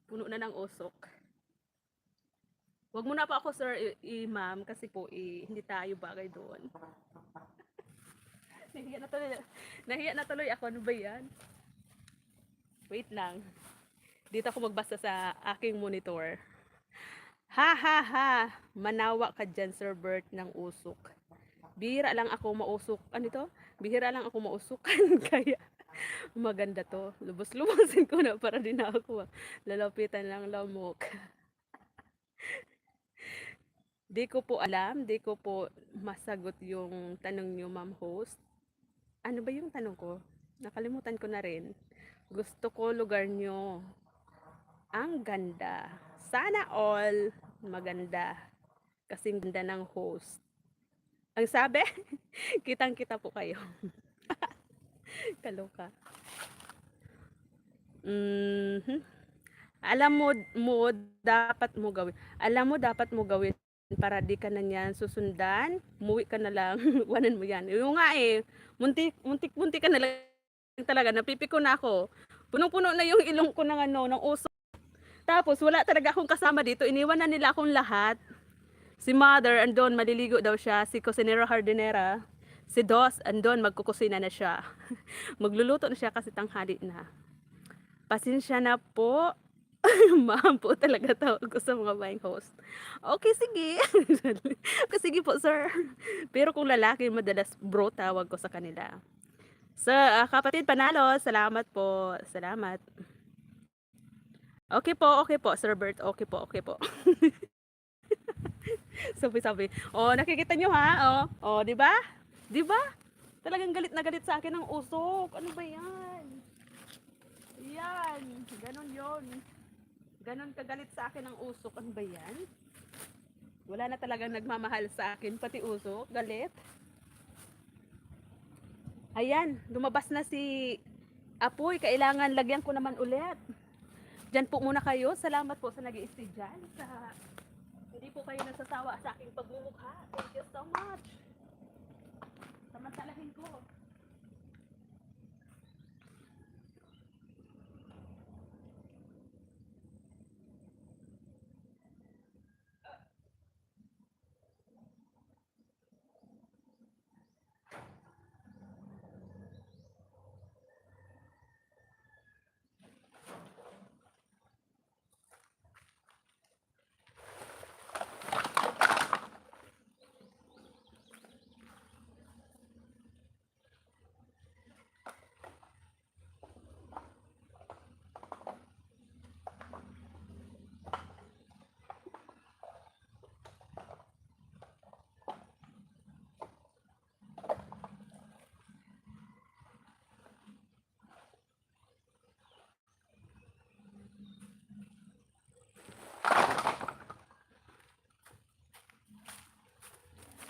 Puno na ng usok. Wag mo na po ako sir imam kasi po hindi tayo bagay doon. Nahiya na tuloy ako. Ano ba yan? Wait lang. Dito ako magbasa sa aking monitor. Ha ha ha. Manawa ka dyan, Sir Bert, ng usok. Bihira lang ako mausok. Ano to? Bihira lang ako mausukan. Kaya maganda to. Lubos-lubosin ko na para din ako. Lalapitan lang lamok. Di ko po alam. Di ko po masagot yung tanong niyo, ma'am host. Ano ba yung tanong ko? Nakalimutan ko na rin. Gusto ko lugar nyo. Ang ganda. Sana all maganda. Kasing ganda ng host. Ang sabi, kitang-kita po kayo. Kaloka. Alam mo dapat mo gawin. Alam mo dapat mo gawin para di ka na niyan susundan. Umuwi ka na lang. Wanan mo yan. Yung nga eh. Muntik ka na lang talaga. Napipiko na ako. Punong-puno na yung ilong ko ng ano, ng usok. Tapos wala talaga akong kasama dito. Iniwan na nila akong lahat. Si Mother, andon, maliligo daw siya. Si Cocinero Hardinera. Si Dos, andon, magkukusina na siya. Magluluto na siya kasi tanghali na. Pasensya na po. Ma'am po talaga tawag ko sa mga buying host. Okay, sige. Sige po, sir. Pero kung lalaki, madalas bro tawag ko sa kanila. Sa kapatid Panalo, salamat po. Salamat. Okay po, Sir Bert. Okay po. Sabi. Oh, nakikita nyo ha? Oh, di ba? Di ba? Talagang galit na galit sa akin ng usok. Ano ba yan? Yan. Ganon yon. Ganon kagalit sa akin ng usok. Ano ba yan? Wala na talagang nagmamahal sa akin. Pati usok. Galit. Ayan. Lumabas na si Apoy. Kailangan lagyan ko naman ulit. Diyan po muna kayo. Salamat po sa nag-i-stay dyan. Hindi po kayo nasasawa sa aking pagmumukha. Thank you so much. Samantalahin ko.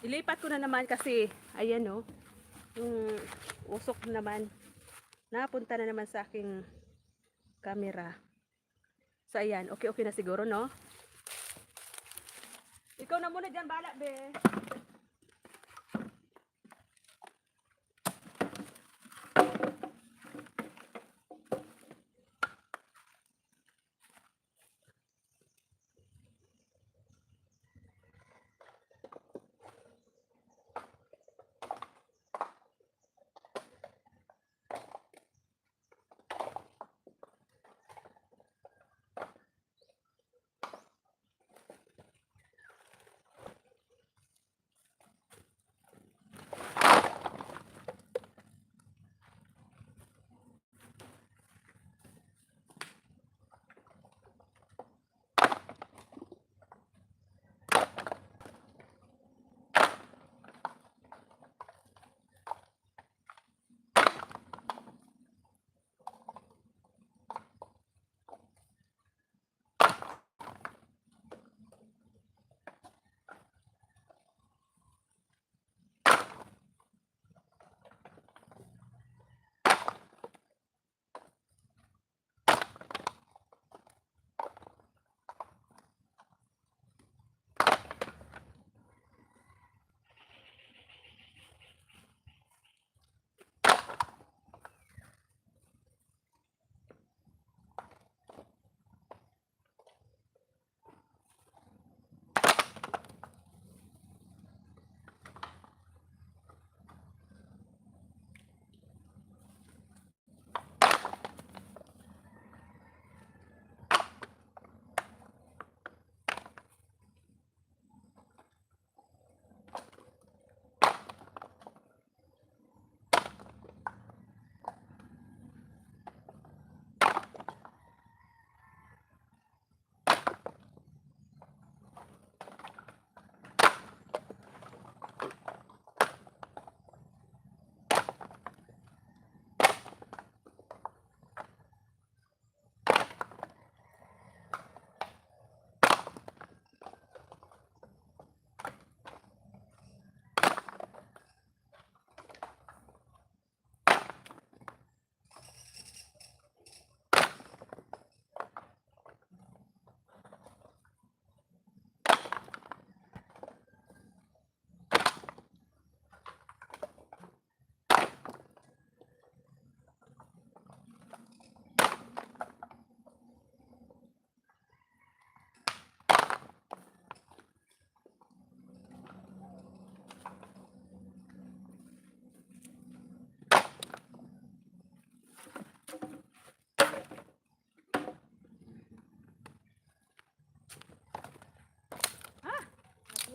Ilipat ko na naman kasi, ayan oh, yung usok naman. Napunta na naman sa aking camera. So ayan, okay na siguro, no? Ikaw na muna dyan, bala, be.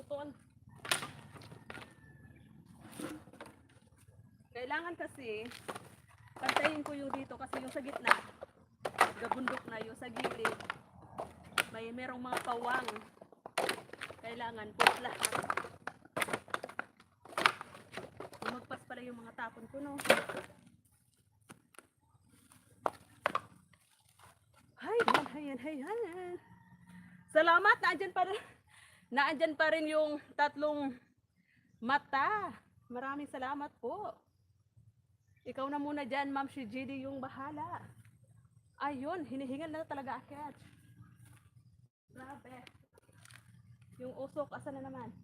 Naputol. Kailangan kasi pantayin ko yung dito kasi yung sa gitna gabundok na, yung sa gilid merong mga pawang, kailangan put lahat. Lumagpas pala yung mga tapon ko, no? Hayan. Salamat, naandyan pa rin yung tatlong mata. Maraming salamat po. Ikaw na muna dyan, Ma'am si GD yung bahala. Ayun, hinihingal na talaga akit. Grabe. Yung usok, asa na naman?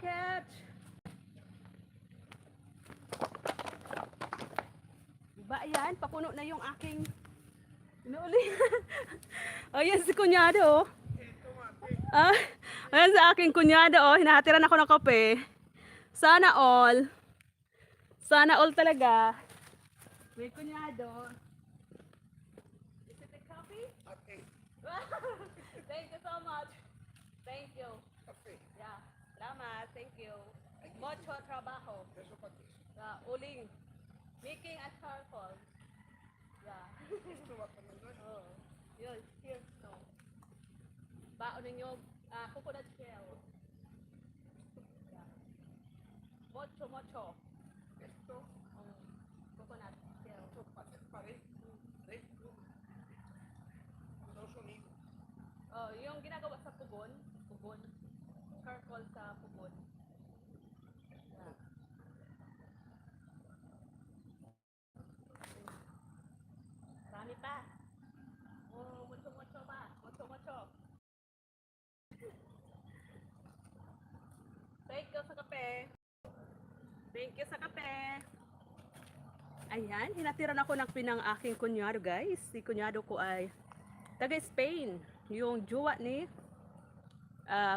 catch. Diba yan? Papuno na yung aking inuuli. Ayan si kunyado. Ah, ayan sa aking kunyado. Hinahatiran ako ng kape. Sana all. Sana all talaga. May kunyado. Is it a coffee? Okay. Thank you so much. Thank you. Okay. Yeah. Salamat. Thank you. Mucho trabajo. Eso para ti. Uling. Making a charcoal. Yeah. Esto va para mandar. Oh. Yun. Here. No. Baon ninyo. Coconut shell. Yeah. Mucho, mucho. Esto, Coconut shell. esto para dentro Estados Unidos. Oh, yung ginagawa sa pugon. Pugon. Charcoal sa pugon. Yeah. Marami pa. Oh, mucho, mucho pa. Mucho, mucho. Thank you sa kape. Thank you sa kape. Ayan, hinatiran ako ng pinang aking kunyado, guys. Si kunyado ko ay taga Spain. Yung jowa ni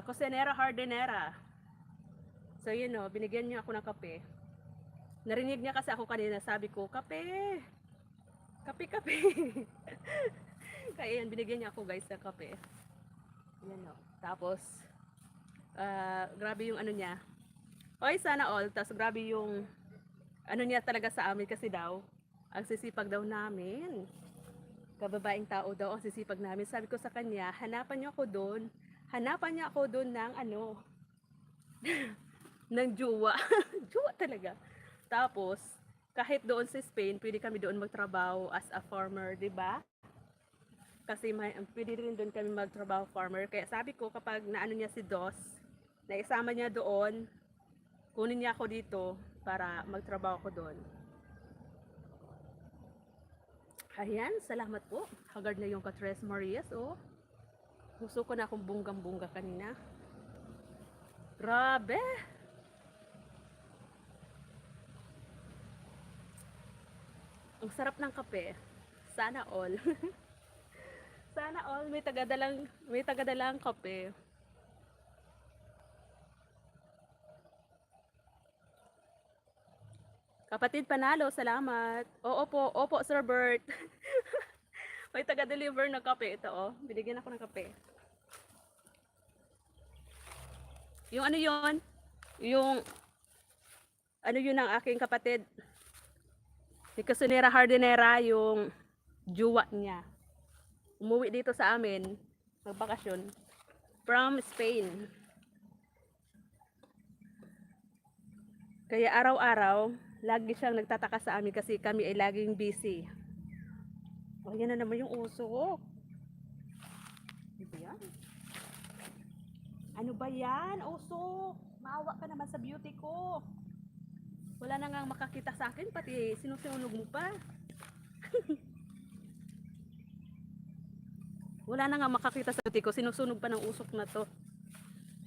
Cocinera Hardenera. So, yun o, binigyan niya ako ng kape. Narinig niya kasi ako kanina, sabi ko, kape! Kape, kape! Kaya yan, binigyan niya ako, guys, ng kape. Yan o. Tapos, grabe yung ano niya. Oy, sana all. Tapos, grabe yung ano niya talaga sa amin kasi daw, ang sisipag daw namin. Kababaeng tao daw ang sisipag namin. Sabi ko sa kanya, hanapan niyo ako doon. Hanapan niya ako doon ng ano, ng jowa. Jowa talaga. Tapos, kahit doon sa Spain, pwede kami doon magtrabaho as a farmer, di ba? Kasi pwede rin doon kami magtrabaho farmer. Kaya sabi ko, kapag naano niya si Dos, na isama niya doon, kunin niya ako dito para magtrabaho ko doon. Ayan, salamat po. Hagard na yung Catres Marias, oh. Gusto ko na akong bunggang-bungga kanina. Grabe! Ang sarap ng kape. Sana all. Sana all may tagadalang kape. Kapatid Panalo, salamat. Opo, Sir Bert. May taga-deliver ng kape ito, oh. Binigyan ako ng kape. Yung ano yun? Yung ano yun ang aking kapatid? Si Cocinera Hardenera, yung jowa niya. Umuwi dito sa amin, magbakasyon, from Spain. Kaya araw-araw, lagi siyang nagtataka sa amin kasi kami ay laging busy. Oh, yan na naman yung uso ko. Ano ba yan? Ano ba yan? Uso! Maawa ka naman sa beauty ko. Wala na nga makakita sa akin, pati sinusunog mo pa. Wala na nga makakita sa beauty ko, sinusunog pa ng usok na to.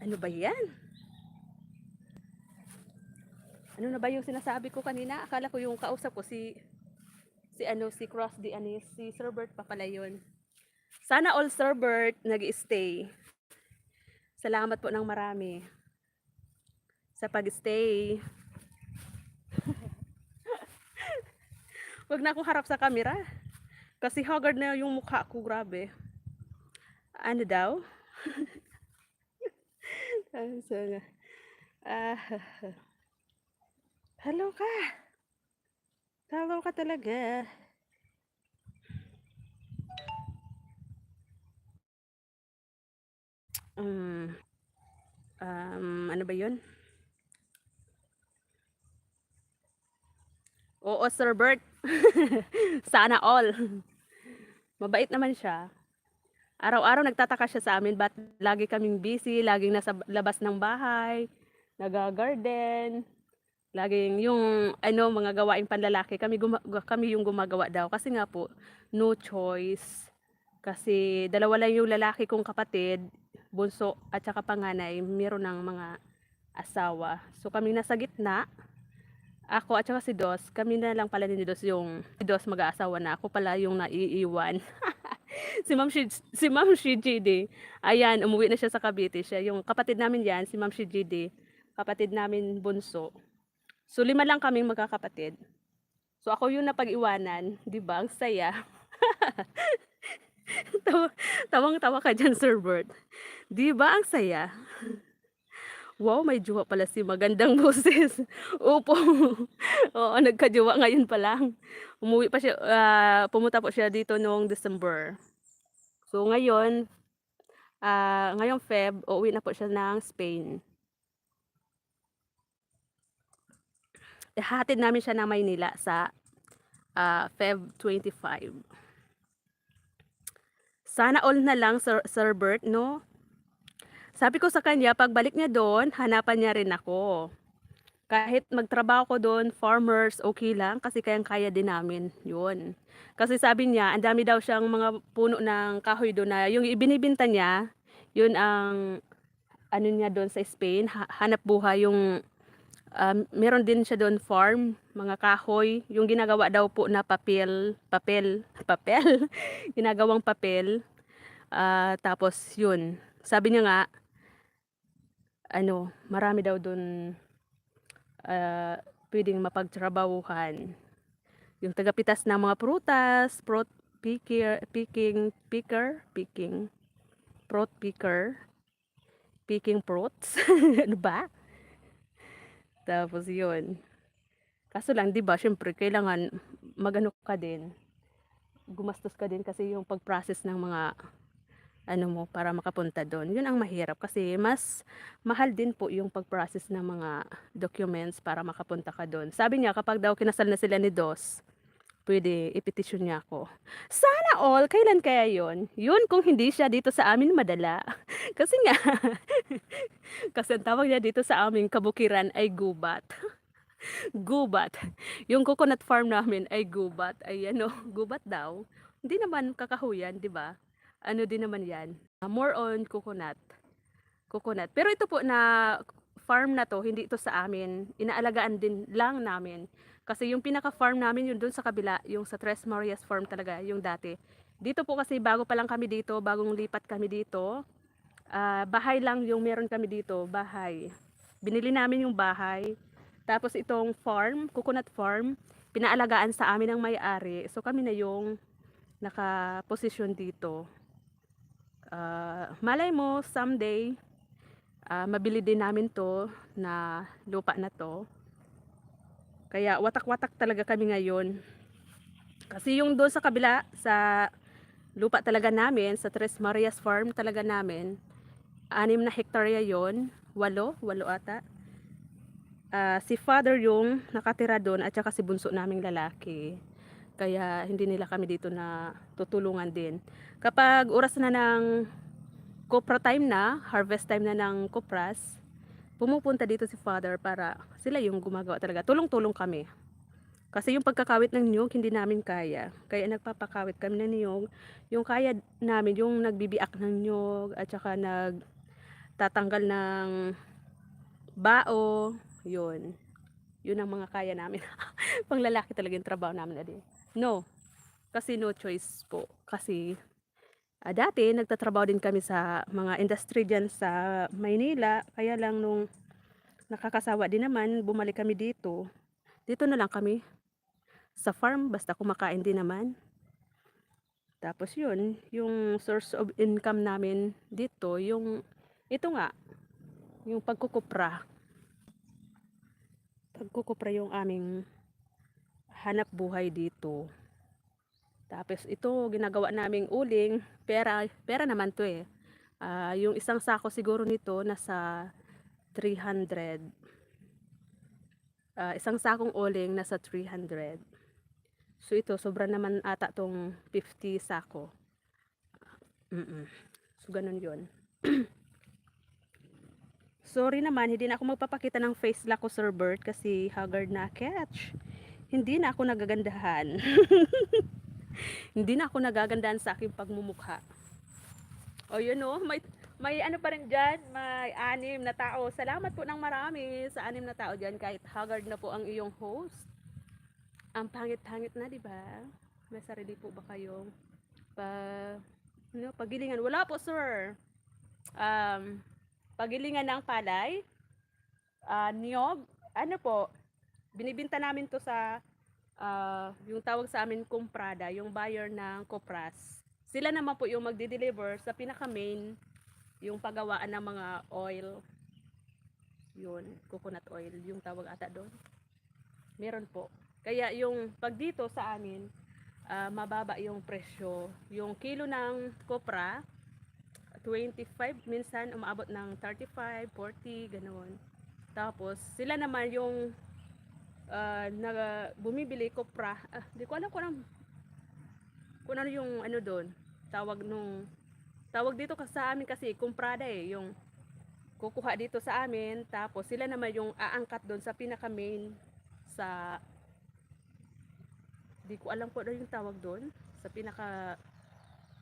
Ano ba yan? Ano na ba yung sinasabi ko kanina? Akala ko yung kausap ko si Cross di Anis, si Sir Bert pa pala yun. Sana all Sir Bert nag-stay. Salamat po ng marami sa pag-stay. Wag na akong harap sa camera kasi haggard na yung mukha ko, grabe. Ano daw? Hello ka. Hello ka talaga. Ano ba yun? Oo, Sir Bert. Sana all. Mabait naman siya. Araw-araw nagtataka siya sa amin, ba't lagi kaming busy, laging nasa labas ng bahay, nag-garden, laging yung mga gawaing panlalaki, kami yung gumagawa daw. Kasi nga po, no choice. Kasi dalawa lang yung lalaki kong kapatid, bunso at saka panganay, meron ng mga asawa. So kami nasa gitna, ako at saka si Dos, kami na lang pala ni Dos yung si Dos mag-aasawa na, ako pala yung naiiwan. Si Ma'am GD, ayan, umuwi na siya sa Cavite. Siya yung kapatid namin yan, si Ma'am GD, kapatid namin bunso. So 5 lang kaming magkakapatid. So ako yung napag-iwanan, 'di ba? Ang saya. Tawang-tawa ka dyan, Sir Bert. 'Di ba ang saya? Wow, may jowa pala si magandang boses. Opo. Oo, nagkajowa ngayon pa lang. Umuwi pa siya, pumunta po siya dito noong December. So ngayon, ngayong Feb, uuwi na po siya ng Spain. Ihatid namin siya ng Maynila sa Feb 25. Sana all na lang, Sir Bert, no? Sabi ko sa kanya, pagbalik niya doon, hanapan niya rin ako. Kahit magtrabaho ko doon, farmers, okay lang, kasi kayang-kaya din namin, yun. Kasi sabi niya, ang dami daw siyang mga puno ng kahoy doon na, yung ibinibinta niya, yun ang, ano niya doon sa Spain, hanap buhay yung, meron din siya doon farm, mga kahoy, yung ginagawa daw po na papel, ginagawang papel, tapos yun, sabi niya nga, ano, marami daw doon pwedeng mapagtrabahuhan. Yung tagapitas ng mga prutas, fruit picking fruits. Ano ba? Tapos yun. Kaso lang, di ba, syempre, kailangan magano ka din. Gumastos ka din kasi yung pag-process ng mga ano mo para makapunta doon. Yun ang mahirap kasi mas mahal din po yung pag-process ng mga documents para makapunta ka doon. Sabi niya kapag daw kinasal na sila ni Dos, pwede ipetisyon niya ako. Sana all, kailan kaya yon? Yun kung hindi siya dito sa amin madala. Kasi nga, kasi ang tawag niya dito sa amin kabukiran ay gubat. Gubat. Yung coconut farm namin ay gubat. Ay ano, gubat daw. Hindi naman kakahuyan, di ba? Ano din naman yan, more on coconut. Pero ito po na farm na to, hindi ito sa amin, inaalagaan din lang namin. Kasi yung pinaka farm namin yun doon sa kabila, yung sa Tres Marias farm talaga, yung dati. Dito po kasi bago pa lang kami dito, bagong lipat kami dito. Bahay lang yung meron kami dito, bahay. Binili namin yung bahay. Tapos itong farm, coconut farm, pinaalagaan sa amin ng may-ari. So kami na yung nakaposisyon dito. Malay mo someday mabili din namin to na lupa na to, kaya watak-watak talaga kami ngayon kasi yung doon sa kabila sa lupa talaga namin sa Tres Marias farm talaga namin 6 na hektarya yon, 8 ata. Si father yung nakatira doon at saka si bunso naming lalaki. Kaya hindi nila kami dito na tutulungan din. Kapag oras na ng copra time na, harvest time na ng kopras, pumupunta dito si father para sila yung gumagawa talaga. Tulong-tulong kami. Kasi yung pagkakawit ng niyog, hindi namin kaya. Kaya nagpapakawit kami ng niyog. Yung kaya namin, yung nagbibiak ng niyog, at saka nagtatanggal ng bao, yun. Yun ang mga kaya namin. Pang lalaki talaga yung trabaho namin na din. No, kasi no choice po. Kasi dati nagtatrabaho din kami sa mga industry dyan sa Maynila. Kaya lang nung nakakasawa din naman, bumalik kami dito. Dito na lang kami sa farm, basta kumakain din naman. Tapos yun, yung source of income namin dito, yung ito nga, yung pagkukupra. Pagkukupra yung aming hanap buhay dito. Tapos ito ginagawa naming uling, pera naman to eh. Yung isang sako siguro nito nasa 300. Isang sakong uling nasa 300. So ito sobra naman ata tong 50 sako. So ganun 'yon. Sorry naman, hindi na ako magpapakita ng face lock ko, Sir Bert, kasi haggard na catch. Hindi na ako nagagandahan. Hindi na ako nagagandahan sa aking pagmumukha. O yun o, May ano pa rin dyan, may 6 na tao. Salamat po ng marami sa 6 na tao dyan, kahit haggard na po ang iyong host. Ang pangit-pangit na, di ba? May sarili po ba kayong pa, pagilingan? Wala po, sir. Um, Pagilingan ng palay, niyog, ano po, binibinta namin to sa, yung tawag sa amin, kumprada, yung buyer ng Kopras. Sila naman po yung magdi-deliver sa pinaka-main, yung paggawaan ng mga oil, yun, coconut oil, yung tawag ata doon. Meron po. Kaya yung pag dito sa amin, mababa yung presyo. Yung kilo ng kopra, 25, minsan umaabot ng 35, 40, ganoon. Tapos sila naman yung bumibili kopra. Di ko alam kung ano yung ano doon. Tawag dito sa amin kasi kumprada yung kukuha dito sa amin, tapos sila naman yung aangkat doon sa pinaka main, sa, di ko alam kung ano yung tawag doon, sa pinaka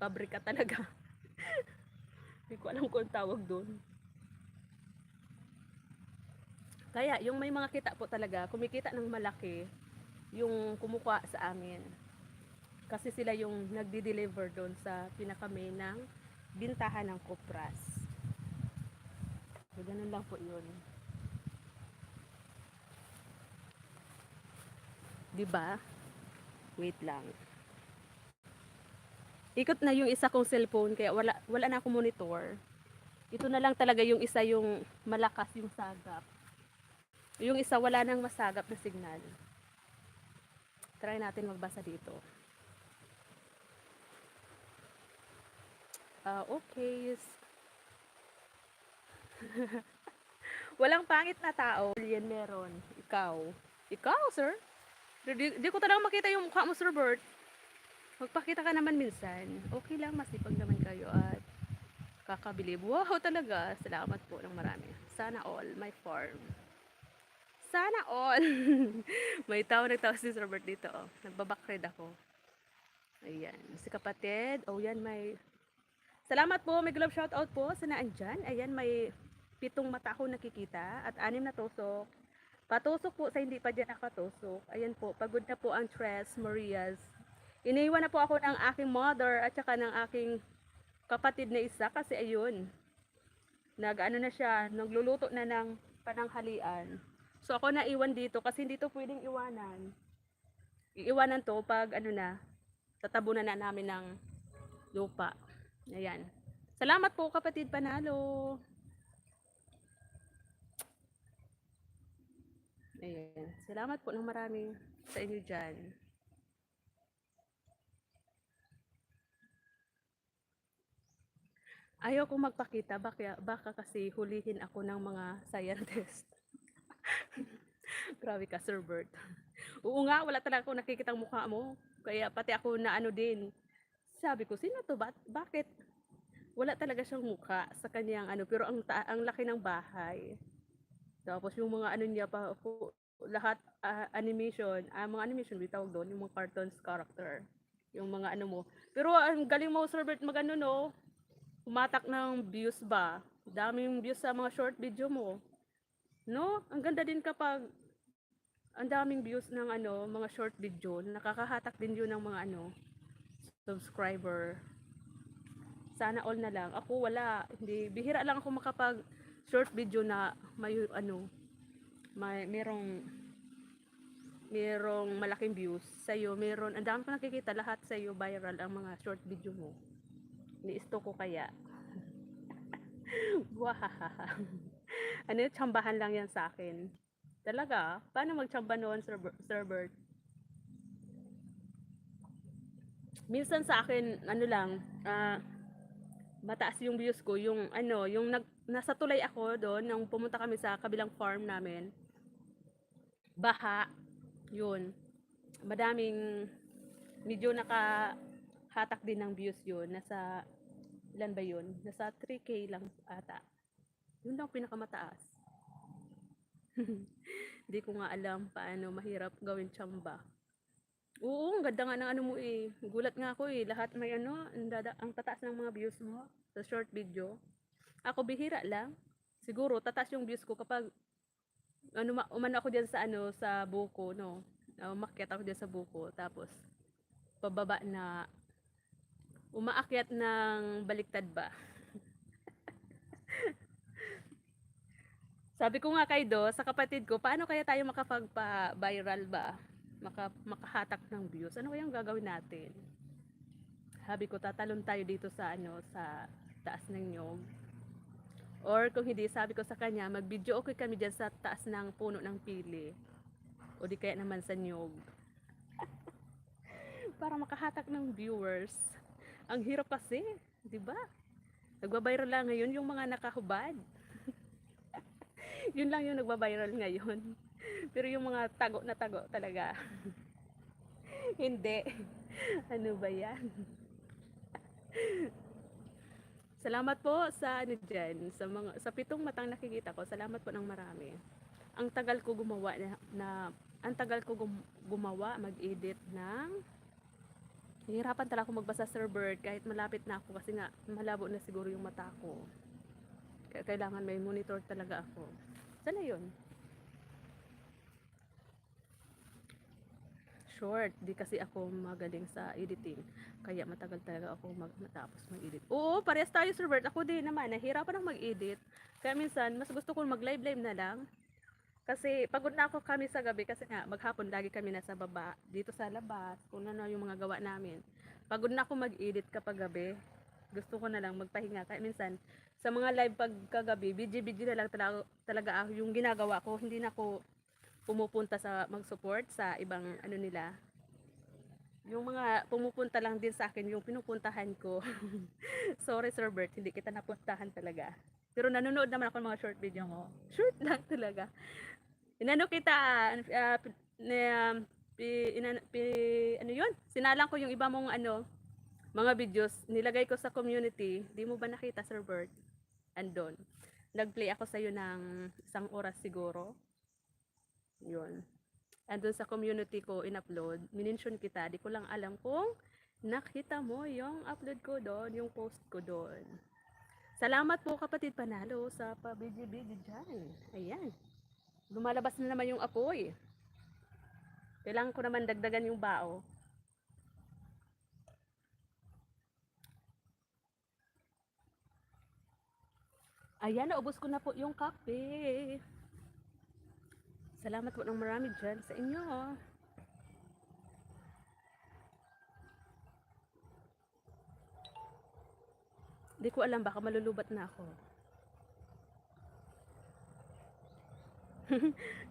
pabrika talaga. Di ko alam kung ang tawag doon. Kaya yung may mga kita po talaga, kumikita ng malaki yung kumukuha sa amin. Kasi sila yung nagdi-deliver doon sa pinaka main ng bintahan ng Kopras. So, ganun lang po yun. Diba? Wait lang. Ikot na yung isa kong cellphone, kaya wala na akong monitor. Ito na lang talaga yung isa yung malakas yung sagap. Yung isa wala nang masagap na signal. Try natin magbasa dito. Okay. Walang pangit na tao. Yan meron. Ikaw. Ikaw, sir? Di ko talagang makita yung mukha mo, Sir Bert. Magpakita ka naman minsan. Okay lang, masipag naman kayo at kakabilib. Wow, talaga. Salamat po ng marami. Sana all, my farm. Sana all. May nagtao si Sir Bert dito. Oh. Nagbabakred ako. Ayan. Si kapatid. Oh, yan may... Salamat po. May glove shoutout po sa naandyan. Ayan, may 7 mata ako nakikita at 6 na tusok. Patusok po sa hindi pa dyan nakatusok. Ayan po, pagod na po ang Tres Marias. Iniwan na po ako ng aking mother at saka ng aking kapatid na isa kasi ayun, nag-ano na siya, nagluluto na ng pananghalian. So ako na iwan dito kasi hindi to pwedeng iwanan. Iiwanan to pag ano na, tatabunan na namin ng lupa. Ayan. Salamat po kapatid Panalo. Ayan. Salamat po ng marami sa inyo dyan. Ayaw kong magpakita, baka kasi hulihin ako ng mga scientist. Grabe ka, Sir Bert. Oo nga, wala talaga akong nakikitang mukha mo. Kaya pati ako na ano din. Sabi ko, sino to? Bakit? Wala talaga siyang mukha sa kanyang ano, pero ang laki ng bahay. Tapos yung mga ano niya pa, lahat animation, mga animation bitawag doon, yung mga cartoons character. Yung mga ano mo. Pero ang galing mo, Sir Bert, magano no? Umatak ng views ba? Daming views sa mga short video mo. No? Ang ganda din kapag ang daming views ng ano, mga short video. Nakakahatak din yun ng mga ano, subscriber. Sana all na lang. Ako wala. Hindi, bihira lang ako makapag short video na may ano, merong malaking views. Sa'yo, meron, ang dami ko nakikita, lahat sa'yo viral ang mga short video mo. Ni-stock ko kaya. Wahahaha. Ano, tsambahan lang yan sa akin. Talaga? Paano magtsamba noon, Sir Bert? Minsan sa akin, ano lang, mataas yung views ko, yung ano, yung nasa tulay ako doon, nang pumunta kami sa kabilang farm namin, baha, yun, madaming, medyo nakahatak din ng views yun, nasa, ilan ba yun? Nasa 3K lang ata. Yun lang pinakamataas. Hindi ko nga alam paano, mahirap gawin tsamba. Oo, ang ganda nga ng ano mo eh. Gulat nga ako eh. Lahat may ano, ang tataas ng mga views mo sa short video. Ako bihira lang. Siguro tataas yung views ko kapag umano ako diyan sa sa buko, no. Umakyat ako diyan sa buko tapos pababa na umaakyat ng baliktad ba. Sabi ko nga kay Do, sa kapatid ko, paano kaya tayo makapagpa-viral ba? Makahatak ng views. Ano kayang gagawin natin? Sabi ko, tatalon tayo dito sa sa taas ng nyog. Or kung hindi, sabi ko sa kanya, mag-video okay kami dyan sa taas ng puno ng pili. O di kaya naman sa nyog. Para makahatak ng viewers. Ang hirap kasi, di ba? Nagba-viral lang ngayon yung mga nakahubad. Yun lang yung nagba-viral ngayon. Pero yung mga tago na tago talaga. Hindi. Ano ba yan? Salamat po sa dyan, sa 7 matang nakikita ko. Salamat po ng marami. Ang tagal ko gumawa mag-edit ng hihirapan talaga ako magbasa Sir Bert kahit malapit na ako kasi nga malabo na siguro yung mata ko. Kaya kailangan may monitor talaga ako. Sana yun. Short, di kasi ako magaling sa editing. Kaya matagal talaga ako matapos mag-edit. Oo, parehas tayo Sir Bert. Ako din naman, nahirapan ako mag-edit. Kaya minsan, mas gusto ko mag-live na lang. Kasi pagod na ako kami sa gabi kasi nga maghapon lagi kami nasa baba dito sa labas kung ano yung mga gawa namin. Pagod na ako mag-edit kapag gabi. Gusto ko na lang magpahinga. Kaya minsan sa mga live pagkagabi, busy na lang talaga ako yung ginagawa ko. Hindi na ako pumupunta sa mag-support sa ibang nila. Yung mga pumupunta lang din sa akin yung pinupuntahan ko. Sorry Sir Bert, hindi kita napuntahan talaga. Pero nanonood naman ako ng mga short video mo. Short lang talaga. Inano kita, ano yun? Sinalang ko yung iba mong mga videos, nilagay ko sa community. Di mo ba nakita, Sir Bert? Andon. Nag-play ako sa'yo ng 1 oras siguro. Yun. Andun sa community ko, in-upload. Minention kita. Di ko lang alam kung nakita mo yung upload ko doon, yung post ko doon. Salamat po kapatid Panalo sa pa-video dyan. Ayan. Lumalabas na naman yung apoy. Kailangan ko naman dagdagan yung bao. Ayan, naubos ko na po yung kape. Salamat po ng marami dyan sa inyo. Hindi ko alam, baka malulubat na ako.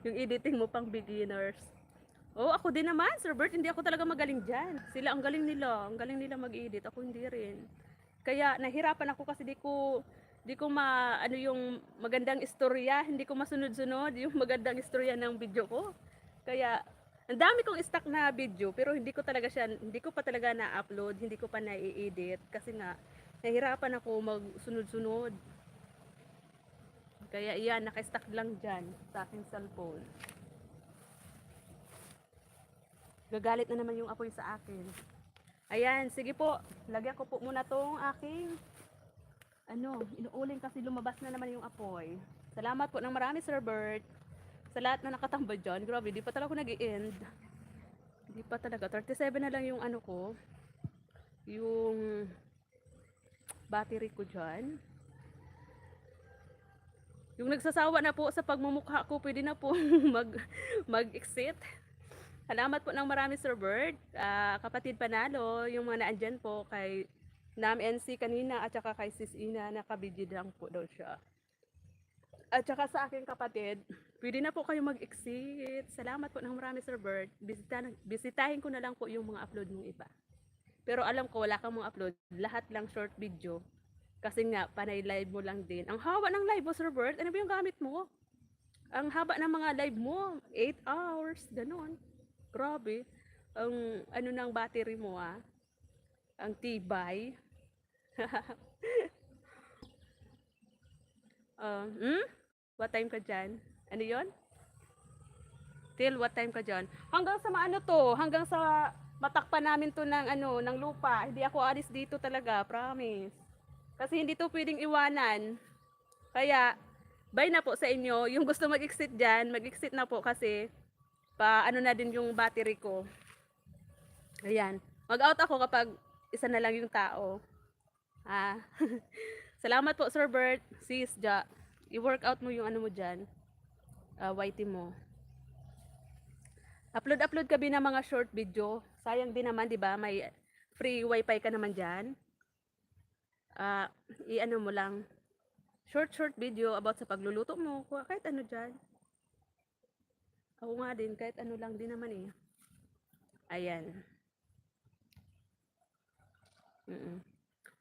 Yung editing mo pang beginners. Oh, ako din naman, Sir Bert, hindi ako talaga magaling dyan. Sila ang galing nila mag-edit, ako hindi rin. Kaya nahirapan ako kasi di ko yung magandang istorya, hindi ko masunod-sunod yung magandang istorya ng video ko. Kaya ang dami kong stock na video pero hindi ko pa talaga na-upload, hindi ko pa na-i-edit kasi nga nahirapan ako magsunod-sunod. Kaya iyan, naka-stock lang dyan sa aking cellphone. Gagalit na naman yung apoy sa akin. Ayan, sige po. Lagyan ko po muna tong aking inuuling kasi lumabas na naman yung apoy. Salamat po ng marami, Sir Bert. Sa lahat na nakatambay dyan. Grabe, di pa talaga ako nag-i-end. Di pa talaga. 37 na lang yung yung battery ko dyan. Yung nagsasawa na po sa pagmumukha ko, pwede na po mag-exit. Salamat po ng marami, Sir Bert. Kapatid Panalo, yung mga naandyan po kay Nam NC kanina at saka kay Sis Ina, nakabidyo lang po daw siya. At saka sa aking kapatid, pwede na po kayo mag-exit. Salamat po ng marami, Sir Bert. Bisitahin ko na lang po yung mga upload ng iba. Pero alam ko, wala kang mga upload. Lahat lang short video. Kasi nga, panay live mo lang din. Ang haba ng live mo, Sir Bert. Ano ba yung gamit mo? Ang haba ng mga live mo. 8 hours. Ganon. Grabe. Ang ng battery mo, ang tibay. What time ka dyan? Ano yon? Till what time ka dyan? Hanggang sa hanggang sa matakpan namin to ng lupa. Hindi ako alis dito talaga, promise. Kasi hindi to pwedeng iwanan. Kaya, bye na po sa inyo. Yung gusto mag-exit dyan, mag-exit na po kasi pa ano na din yung battery ko. Ayan. Mag-out ako kapag isa na lang yung tao. Ah. Salamat po, Sir Bert. Sis, Ja. I-workout mo yung ano mo dyan. YT mo. Upload ka ng mga short video. Sayang din naman, di ba? May free wifi ka naman dyan. I-ano mo lang. Short video about sa pagluluto mo. Kahit ano dyan. Ako nga din, kahit ano lang din naman eh. Ayan.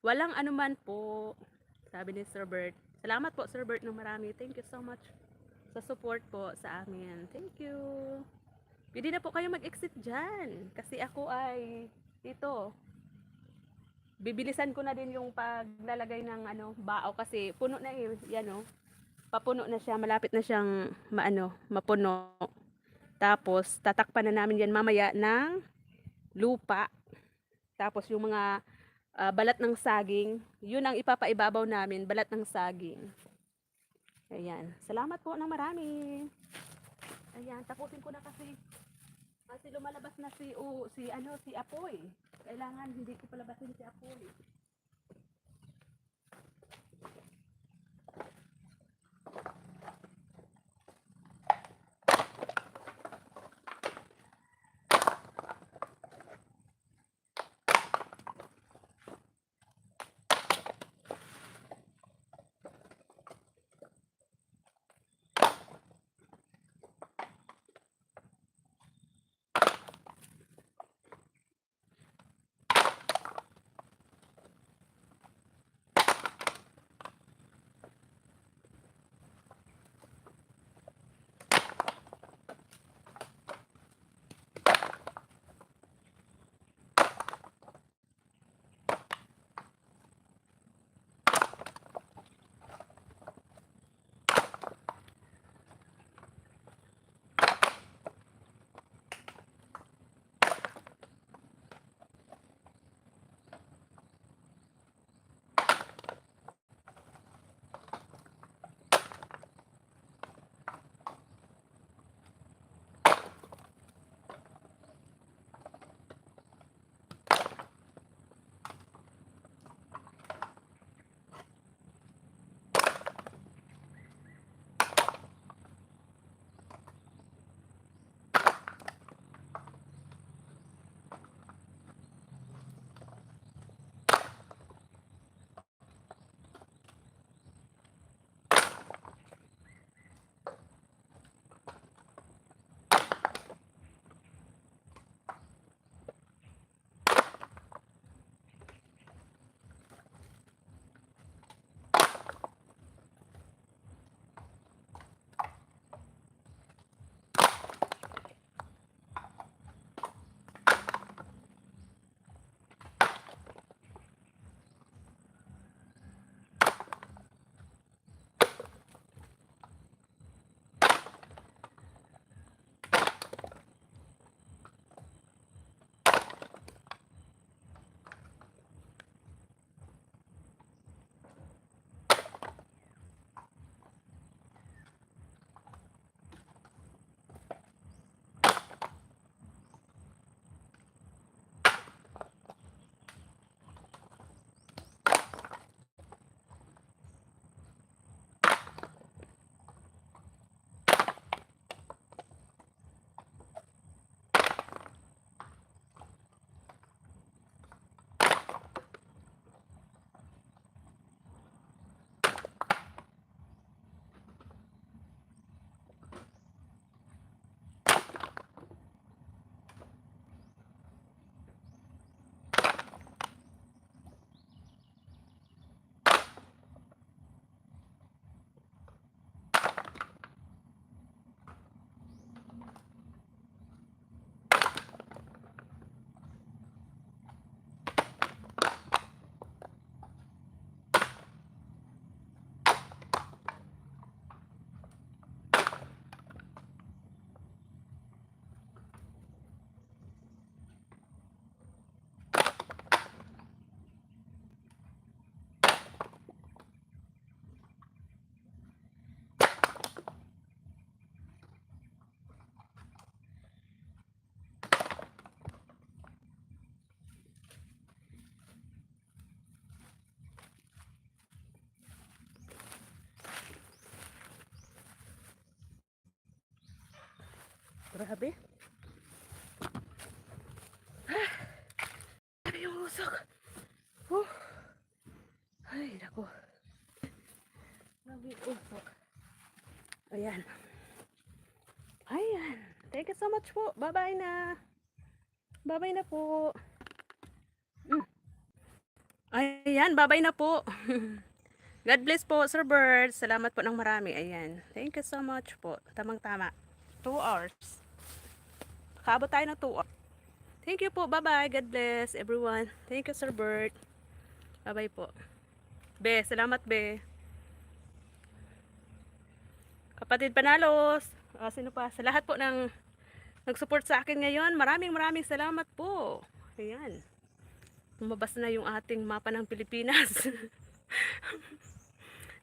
Walang anuman po, sabi ni Sir Bert. Salamat po, Sir Bert, ng marami. Thank you so much sa support po sa amin. Thank you. Pwede na po kayo mag-exit dyan. Kasi ako ay, ito, bibilisan ko na din yung paglalagay ng bao kasi puno na eh. Yan o. Papuno na siya. Malapit na siyang mapuno. Tapos, tatakpan na namin yan mamaya ng lupa. Tapos, yung mga balat ng saging, yun ang ipapaibabaw namin, balat ng saging. Ayan. Salamat po ng marami. Ayan, tapusin ko na kasi lumalabas na si Apoy. Kailangan hindi ko palabasin si Apoy. Grabe. Grabe yung usok. Ay, naku. Grabe yung usok. Ayan. Ayan. Thank you so much po. Bye-bye na. Bye-bye na po. Ayan, bye-bye na po. God bless po, Sir Bird. Salamat po ng marami. Ayan. Thank you so much po. Tamang-tama. 2 hours. Kaabot tayo ng 2 hours. Thank you po. Bye-bye. God bless everyone. Thank you, Sir Bird. Bye-bye po. Be, salamat, Be. Kapatid Panalos. Sino pa? Sa lahat po ng nag-support sa akin ngayon. Maraming salamat po. Ayan. Lumabas na yung ating mapa ng Pilipinas.